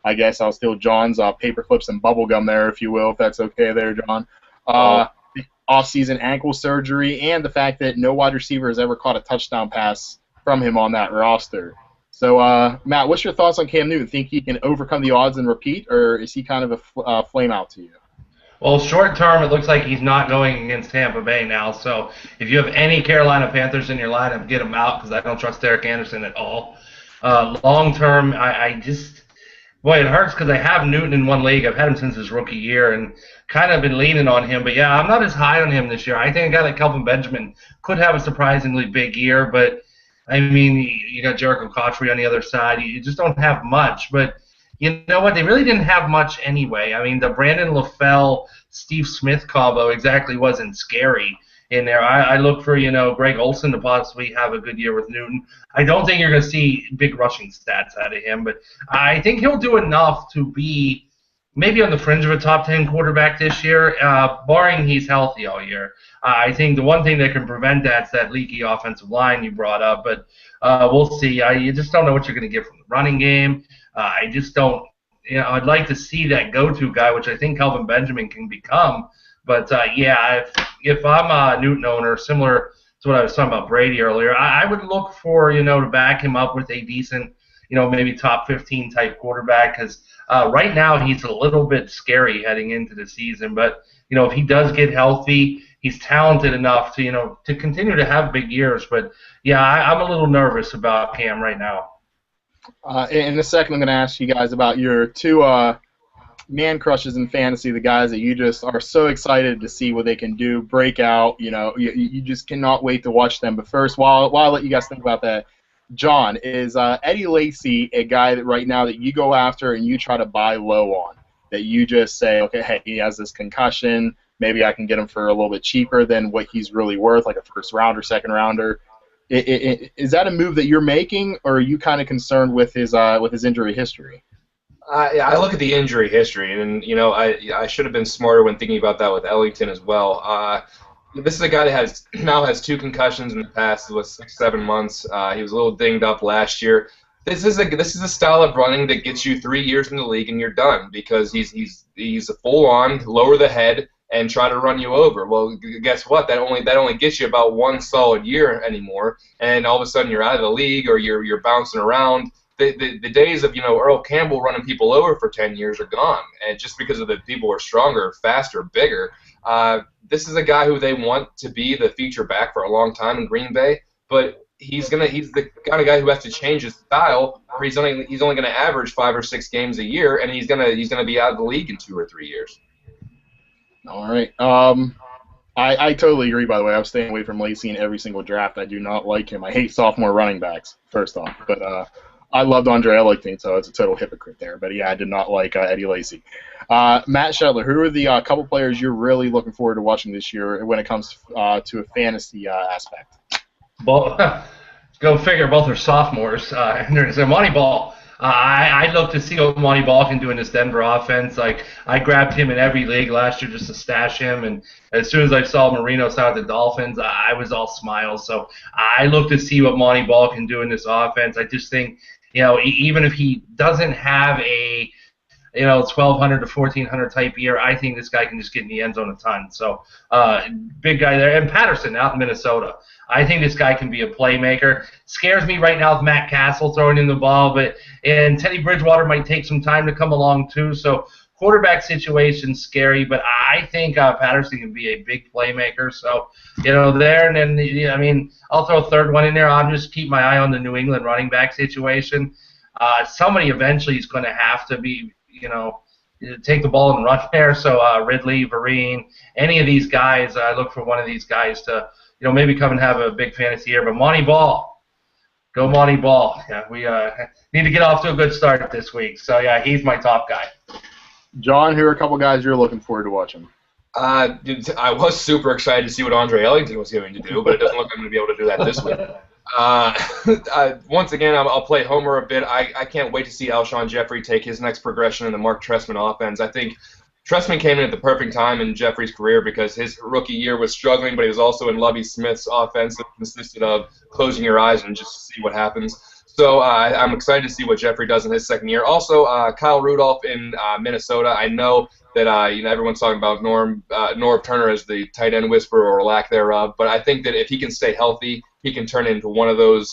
I guess I'll steal John's paper clips and bubble gum there, if you will, if that's okay there, John. The off-season ankle surgery, and the fact that no wide receiver has ever caught a touchdown pass from him on that roster. So, Matt, what's your thoughts on Cam Newton? Think he can overcome the odds and repeat, or is he kind of a flame out to you? Well, short term, it looks like he's not going against Tampa Bay now. So if you have any Carolina Panthers in your lineup, get them out, because I don't trust Derek Anderson at all. Long term, it hurts because I have Newton in one league. I've had him since his rookie year and kind of been leaning on him. But, yeah, I'm not as high on him this year. I think a guy like Kelvin Benjamin could have a surprisingly big year. But, I mean, you got Jericho Cotchery on the other side. You just don't have much. But you know what? They really didn't have much anyway. I mean, the Brandon LaFell, Steve Smith combo exactly wasn't scary in there. I look for, Greg Olsen to possibly have a good year with Newton. I don't think you're going to see big rushing stats out of him, but I think he'll do enough to be maybe on the fringe of a top 10 quarterback this year, barring he's healthy all year. I think the one thing that can prevent that's that leaky offensive line you brought up, but we'll see. You just don't know what you're going to get from the running game. I just don't, I'd like to see that go-to guy, which I think Kelvin Benjamin can become. But, if I'm a Newton owner, similar to what I was talking about Brady earlier, I would look for, to back him up with a decent, maybe top 15 type quarterback, because right now he's a little bit scary heading into the season. But, if he does get healthy, he's talented enough to, to continue to have big years. But, yeah, I'm a little nervous about Cam right now. In a second, I'm going to ask you guys about your two man crushes in fantasy, the guys that you just are so excited to see what they can do, break out. You just cannot wait to watch them. But first, while I let you guys think about that, John, is Eddie Lacy a guy that right now that you go after and you try to buy low on, that you just say, okay, hey, he has this concussion, maybe I can get him for a little bit cheaper than what he's really worth, like a first rounder, second rounder. Is that a move that you're making, or are you kind of concerned with his injury history? Yeah, I look at the injury history, and I should have been smarter when thinking about that with Ellington as well. This is a guy that now has 2 concussions in the past 6-7 months. He was a little dinged up last year. This is a style of running that gets you 3 years in the league and you're done, because he's a full on lower the head and try to run you over. Well, guess what? That only gets you about 1 solid year anymore, and all of a sudden you're out of the league or you're bouncing around. The days of Earl Campbell running people over for 10 years are gone, and just because of the people are stronger, faster, bigger. This is a guy who they want to be the feature back for a long time in Green Bay, but he's the kind of guy who has to change his style, or he's only going to average 5 or 6 games a year, and he's gonna be out of the league in 2 or 3 years. All right. I totally agree, by the way. I'm staying away from Lacy in every single draft. I do not like him. I hate sophomore running backs, first off. But I loved Andre Ellington, so it's a total hypocrite there. But, yeah, I did not like Eddie Lacy. Matt Shetler, who are the couple players you're really looking forward to watching this year when it comes to a fantasy aspect? Well, go figure, both are sophomores. And there's Monty Ball. I look to see what Monty Ball can do in this Denver offense. Like, I grabbed him in every league last year just to stash him, and as soon as I saw Marino sign with the Dolphins, I was all smiles. So I look to see what Monty Ball can do in this offense. I just think, even if he doesn't have a 1,200 to 1,400 type year, I think this guy can just get in the end zone a ton. So big guy there. And Patterson out in Minnesota. I think this guy can be a playmaker. Scares me right now with Matt Castle throwing in the ball, and Teddy Bridgewater might take some time to come along too. So quarterback situation's scary, but I think Patterson can be a big playmaker. So there, and then I'll throw a third one in there. I'll just keep my eye on the New England running back situation. Somebody eventually is going to have to be take the ball and run there. So Ridley, Vereen, any of these guys, I look for one of these guys to maybe come and have a big fantasy year. But Monty Ball, go Monty Ball. Yeah, we need to get off to a good start this week. So, yeah, he's my top guy. John, who are a couple guys you're looking forward to watching? I was super excited to see what Andre Ellington was going to do, but it doesn't look like I'm going to be able to do that this week. Once again, I'll play Homer a bit. I can't wait to see Alshon Jeffrey take his next progression in the Mark Trestman offense. I think Trestman came in at the perfect time in Jeffrey's career because his rookie year was struggling, but he was also in Lovie Smith's offense that consisted of closing your eyes and just see what happens. So I'm excited to see what Jeffrey does in his second year. Also, Kyle Rudolph in Minnesota. I know that everyone's talking about Norv Turner as the tight end whisperer or lack thereof, but I think that if he can stay healthy, he can turn into one of those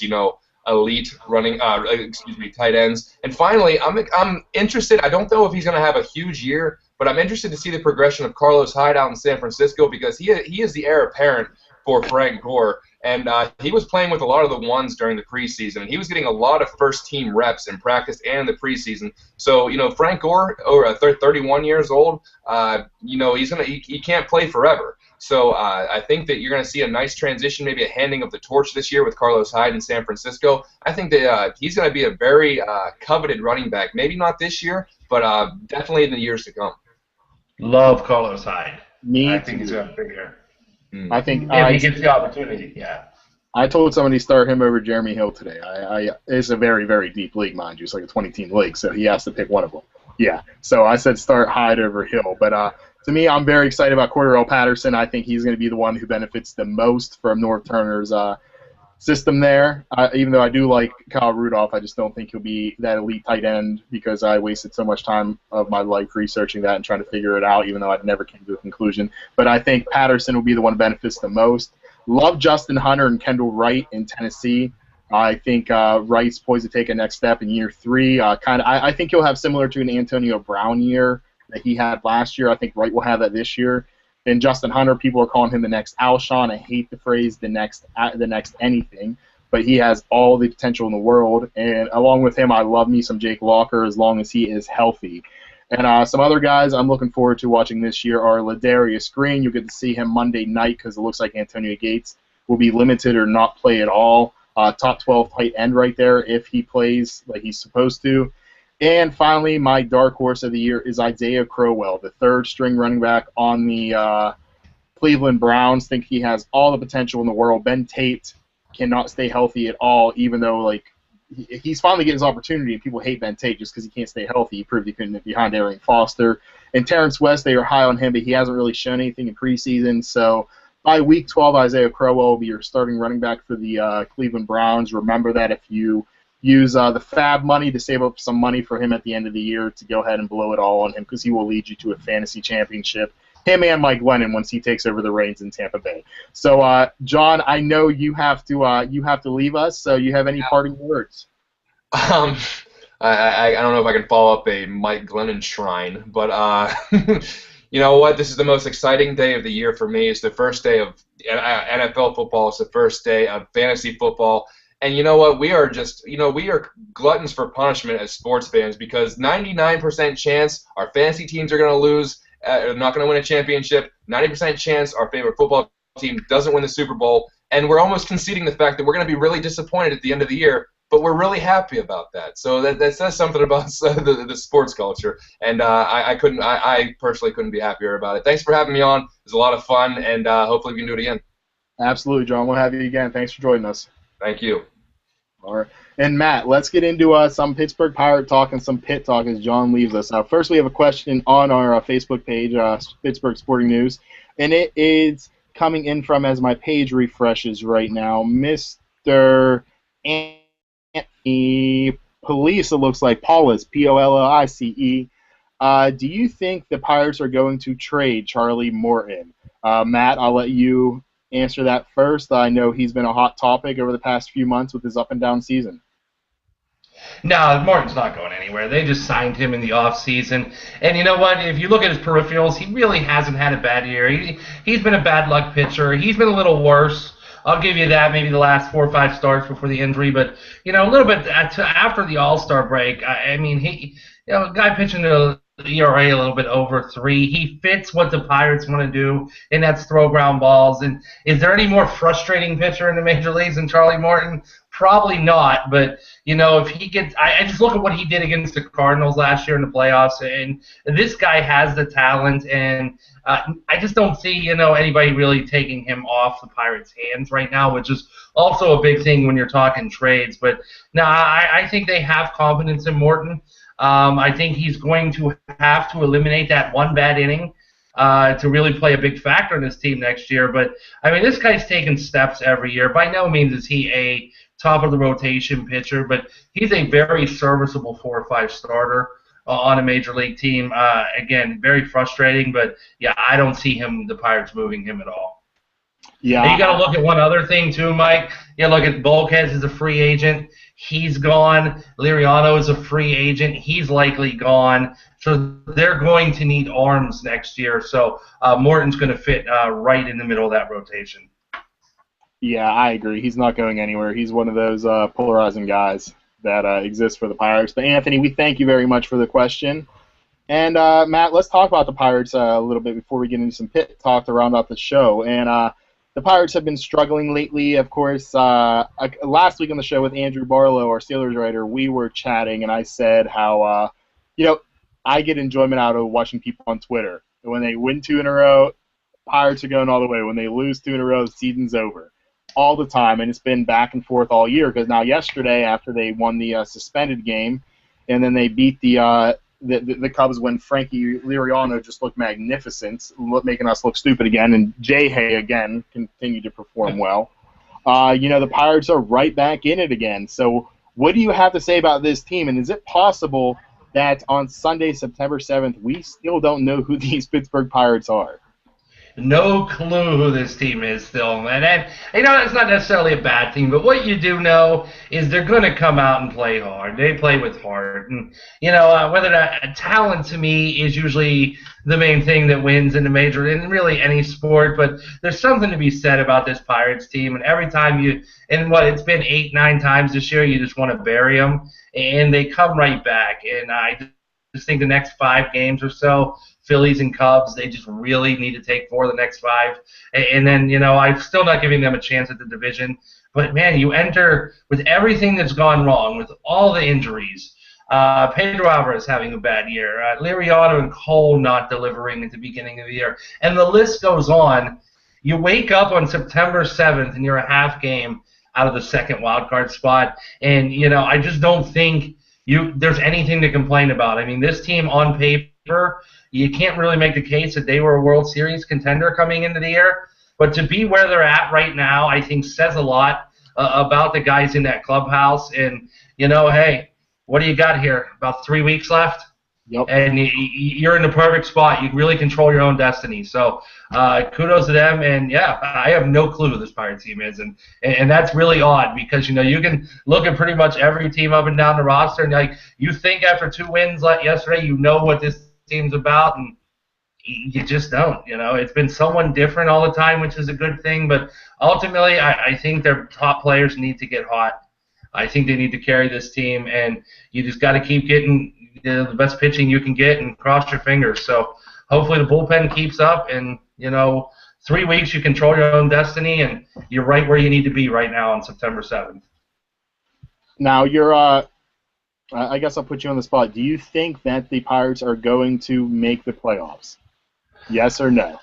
elite running tight ends. And finally, I'm interested. I don't know if he's going to have a huge year, but I'm interested to see the progression of Carlos Hyde out in San Francisco because he is the heir apparent for Frank Gore. And he was playing with a lot of the ones during the preseason, and he was getting a lot of first-team reps in practice and the preseason. So, Frank Gore, 31 years old, he can't play forever. So I think that you're going to see a nice transition, maybe a handing of the torch this year with Carlos Hyde in San Francisco. I think that he's going to be a very coveted running back. Maybe not this year, but definitely in the years to come. Love Carlos Hyde. I think he's going to figure. I think if he gets the opportunity, yeah. I told somebody to start him over Jeremy Hill today. It's a very, very deep league, mind you. It's like a 20-team league, so he has to pick one of them. Yeah, so I said start Hyde over Hill. But to me, I'm very excited about Cordarrelle Patterson. I think he's going to be the one who benefits the most from Norv Turner's system there. Even though I do like Kyle Rudolph, I just don't think he'll be that elite tight end because I wasted so much time of my life researching that and trying to figure it out, even though I never came to a conclusion. But I think Patterson will be the one who benefits the most. Love Justin Hunter and Kendall Wright in Tennessee. I think Wright's poised to take a next step in year 3. I think he'll have similar to an Antonio Brown year that he had last year. I think Wright will have that this year. And Justin Hunter, people are calling him the next Alshon. I hate the phrase the next anything, but he has all the potential in the world. And along with him, I love me some Jake Locker as long as he is healthy. And some other guys I'm looking forward to watching this year are Ladarius Green. You'll get to see him Monday night because it looks like Antonio Gates will be limited or not play at all. Top 12 tight end right there if he plays like he's supposed to. And finally, my dark horse of the year is Isaiah Crowell, the third-string running back on the Cleveland Browns. Think he has all the potential in the world. Ben Tate cannot stay healthy at all, even though he's finally getting his opportunity, and people hate Ben Tate just because he can't stay healthy. He proved he couldn't behind Arian Foster. And Terrence West, they are high on him, but he hasn't really shown anything in preseason. So by week 12, Isaiah Crowell will be your starting running back for the Cleveland Browns. Remember that if you use the FAB money to save up some money for him at the end of the year, to go ahead and blow it all on him, because he will lead you to a fantasy championship. Him and Mike Glennon once he takes over the reins in Tampa Bay. So, John, I know you have to leave us. So, you have any parting words? I don't know if I can follow up a Mike Glennon shrine, but you know what? This is the most exciting day of the year for me. It's the first day of NFL football. It's the first day of fantasy football. And you know what? We are gluttons for punishment as sports fans, because 99% chance our fantasy teams are going to lose, not going to win a championship. 90% chance our favorite football team doesn't win the Super Bowl, and we're almost conceding the fact that we're going to be really disappointed at the end of the year, but we're really happy about that. So that says something about the sports culture, and I personally couldn't be happier about it. Thanks for having me on. It was a lot of fun, and hopefully we can do it again. Absolutely, John. We'll have you again. Thanks for joining us. Thank you. All right. And, Matt, let's get into some Pittsburgh Pirate talk and some Pitt talk as John leaves us. First, we have a question on our Facebook page, Pittsburgh Sporting News, and it is coming in from, as my page refreshes right now, Mr. Anthony Police, it looks like, Police, Police. Do you think the Pirates are going to trade Charlie Morton? Matt, I'll let you answer that first. I know he's been a hot topic over the past few months with his up-and-down season. No, Morton's not going anywhere. They just signed him in the offseason. And you know what? If you look at his peripherals, he really hasn't had a bad year. He's been a bad luck pitcher. He's been a little worse. I'll give you that, maybe the last 4 or 5 starts before the injury. But, a little bit after the All-Star break, a guy pitching to ERA a little bit over 3. He fits what the Pirates want to do, and that's throw ground balls. And is there any more frustrating pitcher in the major leagues than Charlie Morton? Probably not. But if he gets, I just look at what he did against the Cardinals last year in the playoffs, and this guy has the talent, and I just don't see anybody really taking him off the Pirates' hands right now, which is also a big thing when you're talking trades. But no, I think they have confidence in Morton. I think he's going to have to eliminate that one bad inning to really play a big factor in this team next year. But, this guy's taking steps every year. By no means is he a top-of-the-rotation pitcher, but he's a very serviceable 4 or 5 starter on a major league team. Again, very frustrating, but, yeah, I don't see the Pirates moving him at all. Yeah. And you got to look at one other thing, too, Mike. You look at Volquez as a free agent. He's gone. Liriano is a free agent. He's likely gone. So they're going to need arms next year. So Morton's going to fit right in the middle of that rotation. Yeah, I agree. He's not going anywhere. He's one of those polarizing guys that exist for the Pirates. But, Anthony, we thank you very much for the question. And, Matt, let's talk about the Pirates a little bit before we get into some Pitt talk to round out the show. And the Pirates have been struggling lately. Of course, last week on the show with Andrew Barlow, our Steelers writer, we were chatting, and I said how, I get enjoyment out of watching people on Twitter. When they win 2 in a row, Pirates are going all the way. When they lose 2 in a row, the season's over. All the time, and it's been back and forth all year, because now yesterday, after they won the suspended game, and then they beat the Cubs when Frankie Liriano just looked magnificent, making us look stupid again, and Jay Hay again continued to perform well. The Pirates are right back in it again. So what do you have to say about this team, and is it possible that on Sunday, September 7th, we still don't know who these Pittsburgh Pirates are? No clue who this team is still, man. And, that's not necessarily a bad thing, but what you do know is they're going to come out and play hard. They play with heart. And, whether that talent to me is usually the main thing that wins in really any sport, but there's something to be said about this Pirates team. And every time it's been 8-9 times this year, you just want to bury them, and they come right back. And I just think the next 5 games or so, Phillies and Cubs, they just really need to take 4 of the next 5. And then, I'm still not giving them a chance at the division. But, man, you enter with everything that's gone wrong, with all the injuries. Pedro Alvarez having a bad year. Liriano and Cole not delivering at the beginning of the year. And the list goes on. You wake up on September 7th and you're a half game out of the second wild card spot. And, I just don't think there's anything to complain about. I mean, this team on paper, you can't really make the case that they were a World Series contender coming into the year. But to be where they're at right now, I think says a lot about the guys in that clubhouse. And, hey, what do you got here? About 3 weeks left? Yep. And you're in the perfect spot. You can really control your own destiny. So kudos to them. And, yeah, I have no clue who this Pirates team is. And that's really odd because, you can look at pretty much every team up and down the roster. And, you think after 2 wins like yesterday, you know what this team's about. And you just don't. It's been someone different all the time, which is a good thing. But ultimately, I think their top players need to get hot. I think they need to carry this team, and you just got to keep getting the best pitching you can get and cross your fingers. So hopefully the bullpen keeps up, and 3 weeks you control your own destiny, and you're right where you need to be right now on September 7th. Now you're, I guess I'll put you on the spot. Do you think that the Pirates are going to make the playoffs? Yes or no?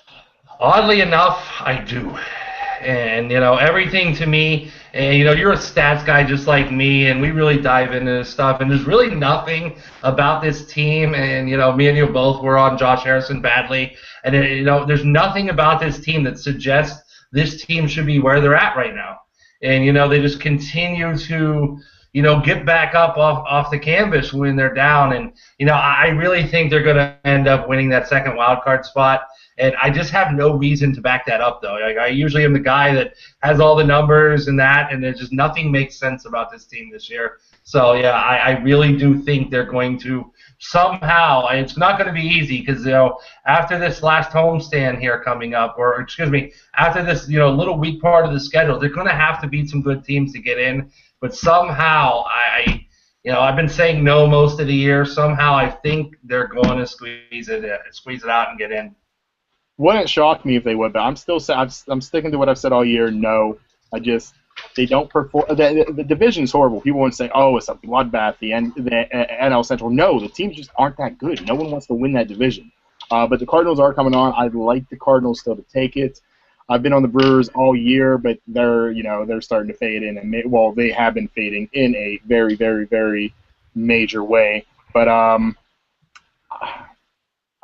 Oddly enough, I do. And, everything to me, and, you're a stats guy just like me, and we really dive into this stuff. And there's really nothing about this team, and, me and you both were on Josh Harrison badly. And, there's nothing about this team that suggests this team should be where they're at right now. And, they just continue to, get back up off the canvas when they're down. And, I really think they're going to end up winning that second wild card spot. And I just have no reason to back that up, though. I usually am the guy that has all the numbers and that, and there's just nothing makes sense about this team this year. So, yeah, I really do think they're going to somehow, and it's not going to be easy because, after this last homestand here coming up, or excuse me, after this, little weak part of the schedule, they're going to have to beat some good teams to get in. But somehow, I've been saying no most of the year. Somehow, I think they're going to squeeze it out and get in. Wouldn't shock me if they would, but I'm sticking to what I've said all year. No, they don't perform. The division's horrible. People wouldn't say, oh, it's a bloodbath, the NL Central. No, the teams just aren't that good. No one wants to win that division. But the Cardinals are coming on. I'd like the Cardinals still to take it. I've been on the Brewers all year, but they're starting to fade in, and they have been fading in a very, very, very major way. But I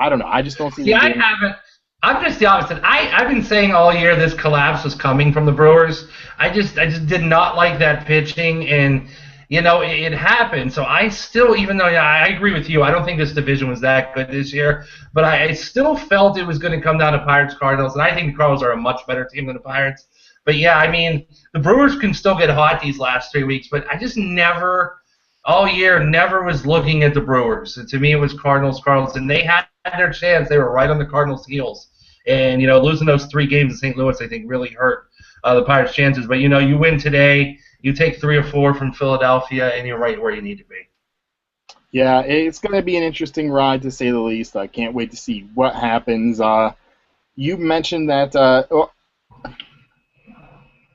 don't know. I just don't see. See, I haven't. I'm just the opposite. I've been saying all year this collapse was coming from the Brewers. I just did not like that pitching, and it happened. So I still, even though I agree with you, I don't think this division was that good this year, but I still felt it was going to come down to Pirates Cardinals, and I think the Cardinals are a much better team than the Pirates. But yeah, I mean the Brewers can still get hot these last 3 weeks, but I just never was looking at the Brewers. To me, it was Cardinals, and they had their chance. They were right on the Cardinals' heels. And, losing those 3 games in St. Louis, I think, really hurt the Pirates' chances. But, you win today, you take 3 or 4 from Philadelphia, and you're right where you need to be. Yeah, it's going to be an interesting ride, to say the least. I can't wait to see what happens. You mentioned that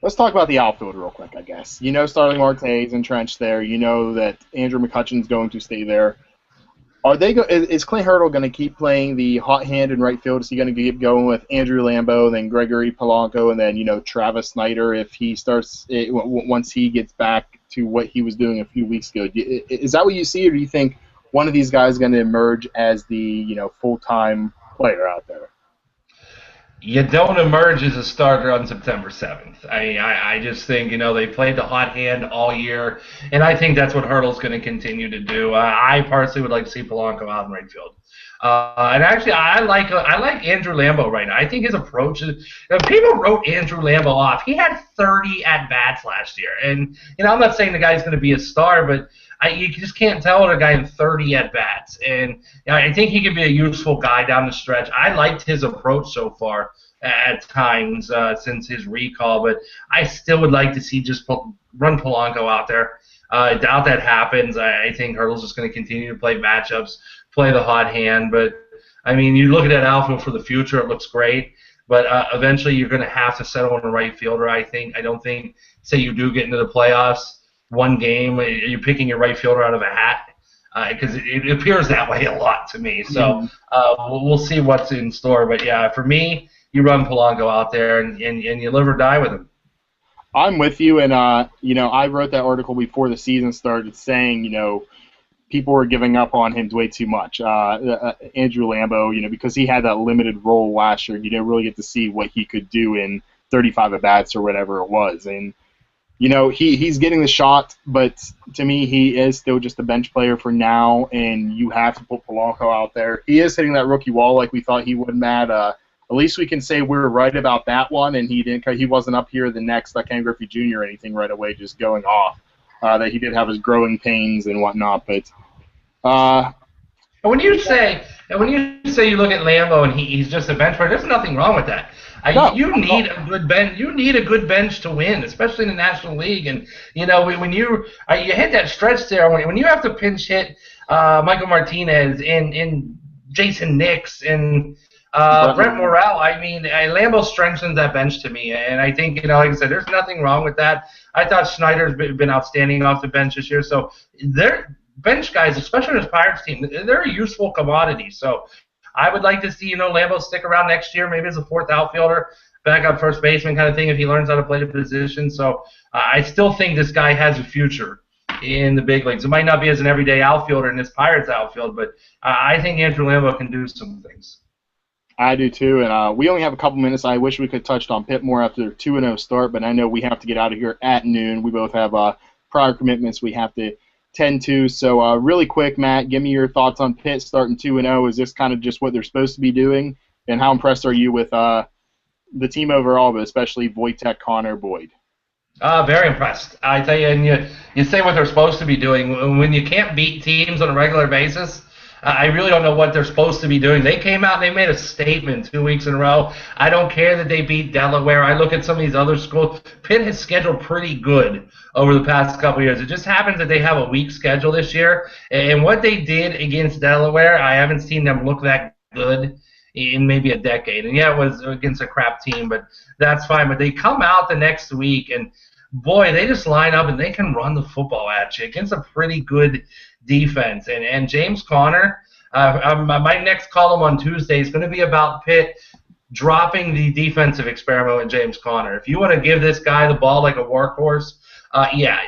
let's talk about the outfield real quick, I guess. Starling Marte is entrenched there. You know that Andrew McCutchen's going to stay there. Is Clint Hurdle going to keep playing the hot hand in right field? Is he going to keep going with Andrew Lambeau, then Gregory Polanco, and then Travis Snyder if he starts once he gets back to what he was doing a few weeks ago? Is that what you see, or do you think one of these guys is going to emerge as the full-time player out there? You don't emerge as a starter on September 7th. I just think, they played the hot hand all year, and I think that's what Hurdle's going to continue to do. I personally would like to see Polanco out in right field. And actually, I like Andrew Lambeau right now. I think his approach is people wrote Andrew Lambeau off. He had 30 at-bats last year. And, I'm not saying the guy's going to be a star, but you just can't tell a guy in 30 at-bats. And I think he can be a useful guy down the stretch. I liked his approach so far at times since his recall, but I still would like to see just run Polanco out there. I doubt that happens. I think Hurdle's just going to continue to play matchups, play the hot hand. But, I mean, you look at that outfield for the future, it looks great. But eventually you're going to have to settle on a right fielder, I think. I don't think, say you do get into the playoffs, one game, you're picking your right fielder out of a hat. because it appears that way a lot to me. So we'll see what's in store. But, yeah, for me, you run Polanco out there and you live or die with him. I'm with you, and I wrote that article before the season started saying, people were giving up on him way too much. Andrew Lambo, because he had that limited role last year, you didn't really get to see what he could do in 35 at bats or whatever it was, and he's getting the shot, but to me, he is still just a bench player for now, and you have to put Polanco out there. He is hitting that rookie wall like we thought he would, Matt. At least we can say we were right about that one, and he wasn't up here the next Ken Griffey Jr. or anything right away, just going off. That he did have his growing pains and whatnot, but. When you say you look at Lambo and he's just a bench player, there's nothing wrong with that. No, you need a good bench. You need a good bench to win, especially in the National League. And when you hit that stretch there, when you have to pinch hit Michael Martinez and Jason Nix and Brent Morel, Lambo strengthens that bench to me, and I think like I said, there's nothing wrong with that. I thought Schneider's been outstanding off the bench this year, so they're bench guys, especially in this Pirates team, they're a useful commodity. So I would like to see Lambo stick around next year, maybe as a fourth outfielder, back up first baseman kind of thing if he learns how to play the position. So I still think this guy has a future in the big leagues. It might not be as an everyday outfielder in this Pirates outfield, but I think Andrew Lambo can do some things. I do too, and we only have a couple minutes. I wish we could touch on Pitt more after their 2-0 start, but I know we have to get out of here at noon. We both have prior commitments we have to tend to. So really quick, Matt, give me your thoughts on Pitt starting 2-0. Is this kind of just what they're supposed to be doing? And how impressed are you with the team overall, but especially Wojtek, Connor, Boyd? Very impressed. I tell you, and you say what they're supposed to be doing. When you can't beat teams on a regular basis, I really don't know what they're supposed to be doing. They came out and they made a statement 2 weeks in a row. I don't care that they beat Delaware. I look at some of these other schools. Pitt has scheduled pretty good over the past couple of years. It just happens that they have a weak schedule this year. And what they did against Delaware, I haven't seen them look that good in maybe a decade. And yeah, it was against a crap team, but that's fine. But they come out the next week, and boy, they just line up and they can run the football at you against a pretty good defense. And James Conner, my next column on Tuesday is going to be about Pitt dropping the defensive experiment with James Conner. If you want to give this guy the ball like a workhorse,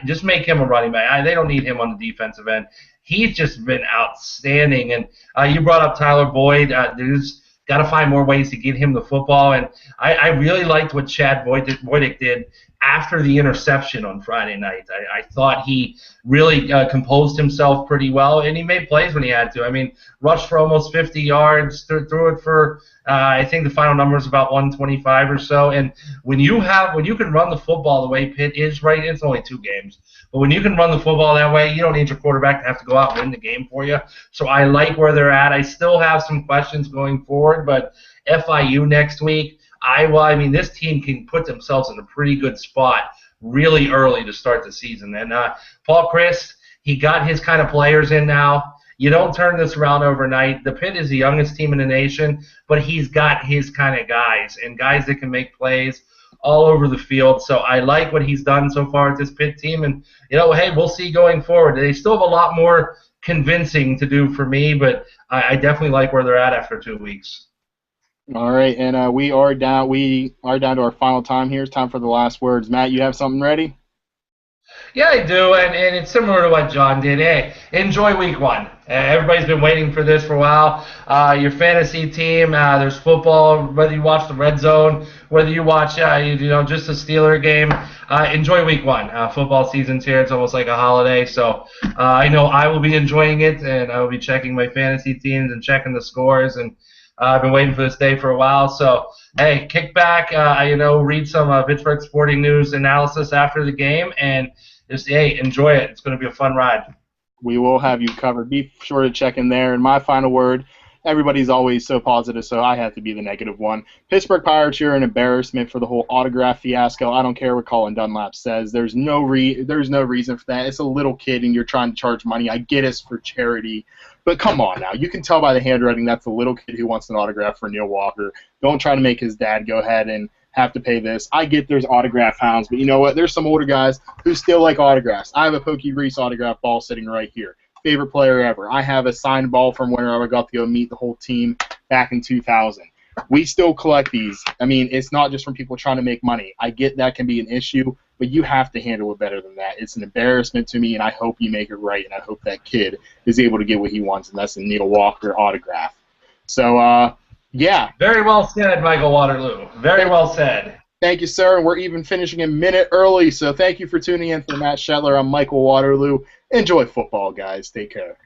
just make him a running back. They don't need him on the defensive end. He's just been outstanding. And you brought up Tyler Boyd. There's got to find more ways to get him the football. And I really liked what Chad Boydick did after the interception on Friday night. I thought he really composed himself pretty well, and he made plays when he had to. Rushed for almost 50 yards, threw it for, I think the final number is about 125 or so. And when you can run the football the way Pitt is right, it's only 2 games. But when you can run the football that way, you don't need your quarterback to have to go out and win the game for you. So I like where they're at. I still have some questions going forward, but FIU next week, Iowa, this team can put themselves in a pretty good spot really early to start the season. And Paul Chryst, he got his kind of players in now. You don't turn this around overnight. The Pitt is the youngest team in the nation, but he's got his kind of guys and guys that can make plays all over the field. So I like what he's done so far with this Pitt team. And, hey, we'll see going forward. They still have a lot more convincing to do for me, but I definitely like where they're at after 2 weeks. All right, and we are down to our final time here. It's time for the last words. Matt, you have something ready? Yeah, I do, and it's similar to what John did. Hey, enjoy week 1. Everybody's been waiting for this for a while. Your fantasy team, there's football, whether you watch the Red Zone, whether you watch just a Steeler game. Enjoy week 1. Football season's here. It's almost like a holiday, so I know I will be enjoying it, and I will be checking my fantasy teams and checking the scores, and I've been waiting for this day for a while. So, hey, kick back, read some Pittsburgh Sporting News analysis after the game, and just, hey, enjoy it. It's going to be a fun ride. We will have you covered. Be sure to check in there. And my final word, everybody's always so positive, so I have to be the negative one. Pittsburgh Pirates, you're an embarrassment for the whole autograph fiasco. I don't care what Colin Dunlap says. There's no reason for that. It's a little kid, and you're trying to charge money. I get it's for charity. But come on now. You can tell by the handwriting that's a little kid who wants an autograph for Neil Walker. Don't try to make his dad go ahead and have to pay this. I get there's autograph hounds, but you know what? There's some older guys who still like autographs. I have a Pokey Reese autograph ball sitting right here. favorite player ever. I have a signed ball from whenever I got to go meet the whole team back in 2000. We still collect these. I mean, it's not just from people trying to make money. I get that can be an issue, but you have to handle it better than that. It's an embarrassment to me, and I hope you make it right, and I hope that kid is able to get what he wants, and that's a Neil Walker autograph. So, yeah. Very well said, Michael Waterloo. Very well said. Thank you, sir. And we're even finishing a minute early, so thank you for tuning in for Matt Shetler. I'm Michael Waterloo. Enjoy football, guys. Take care.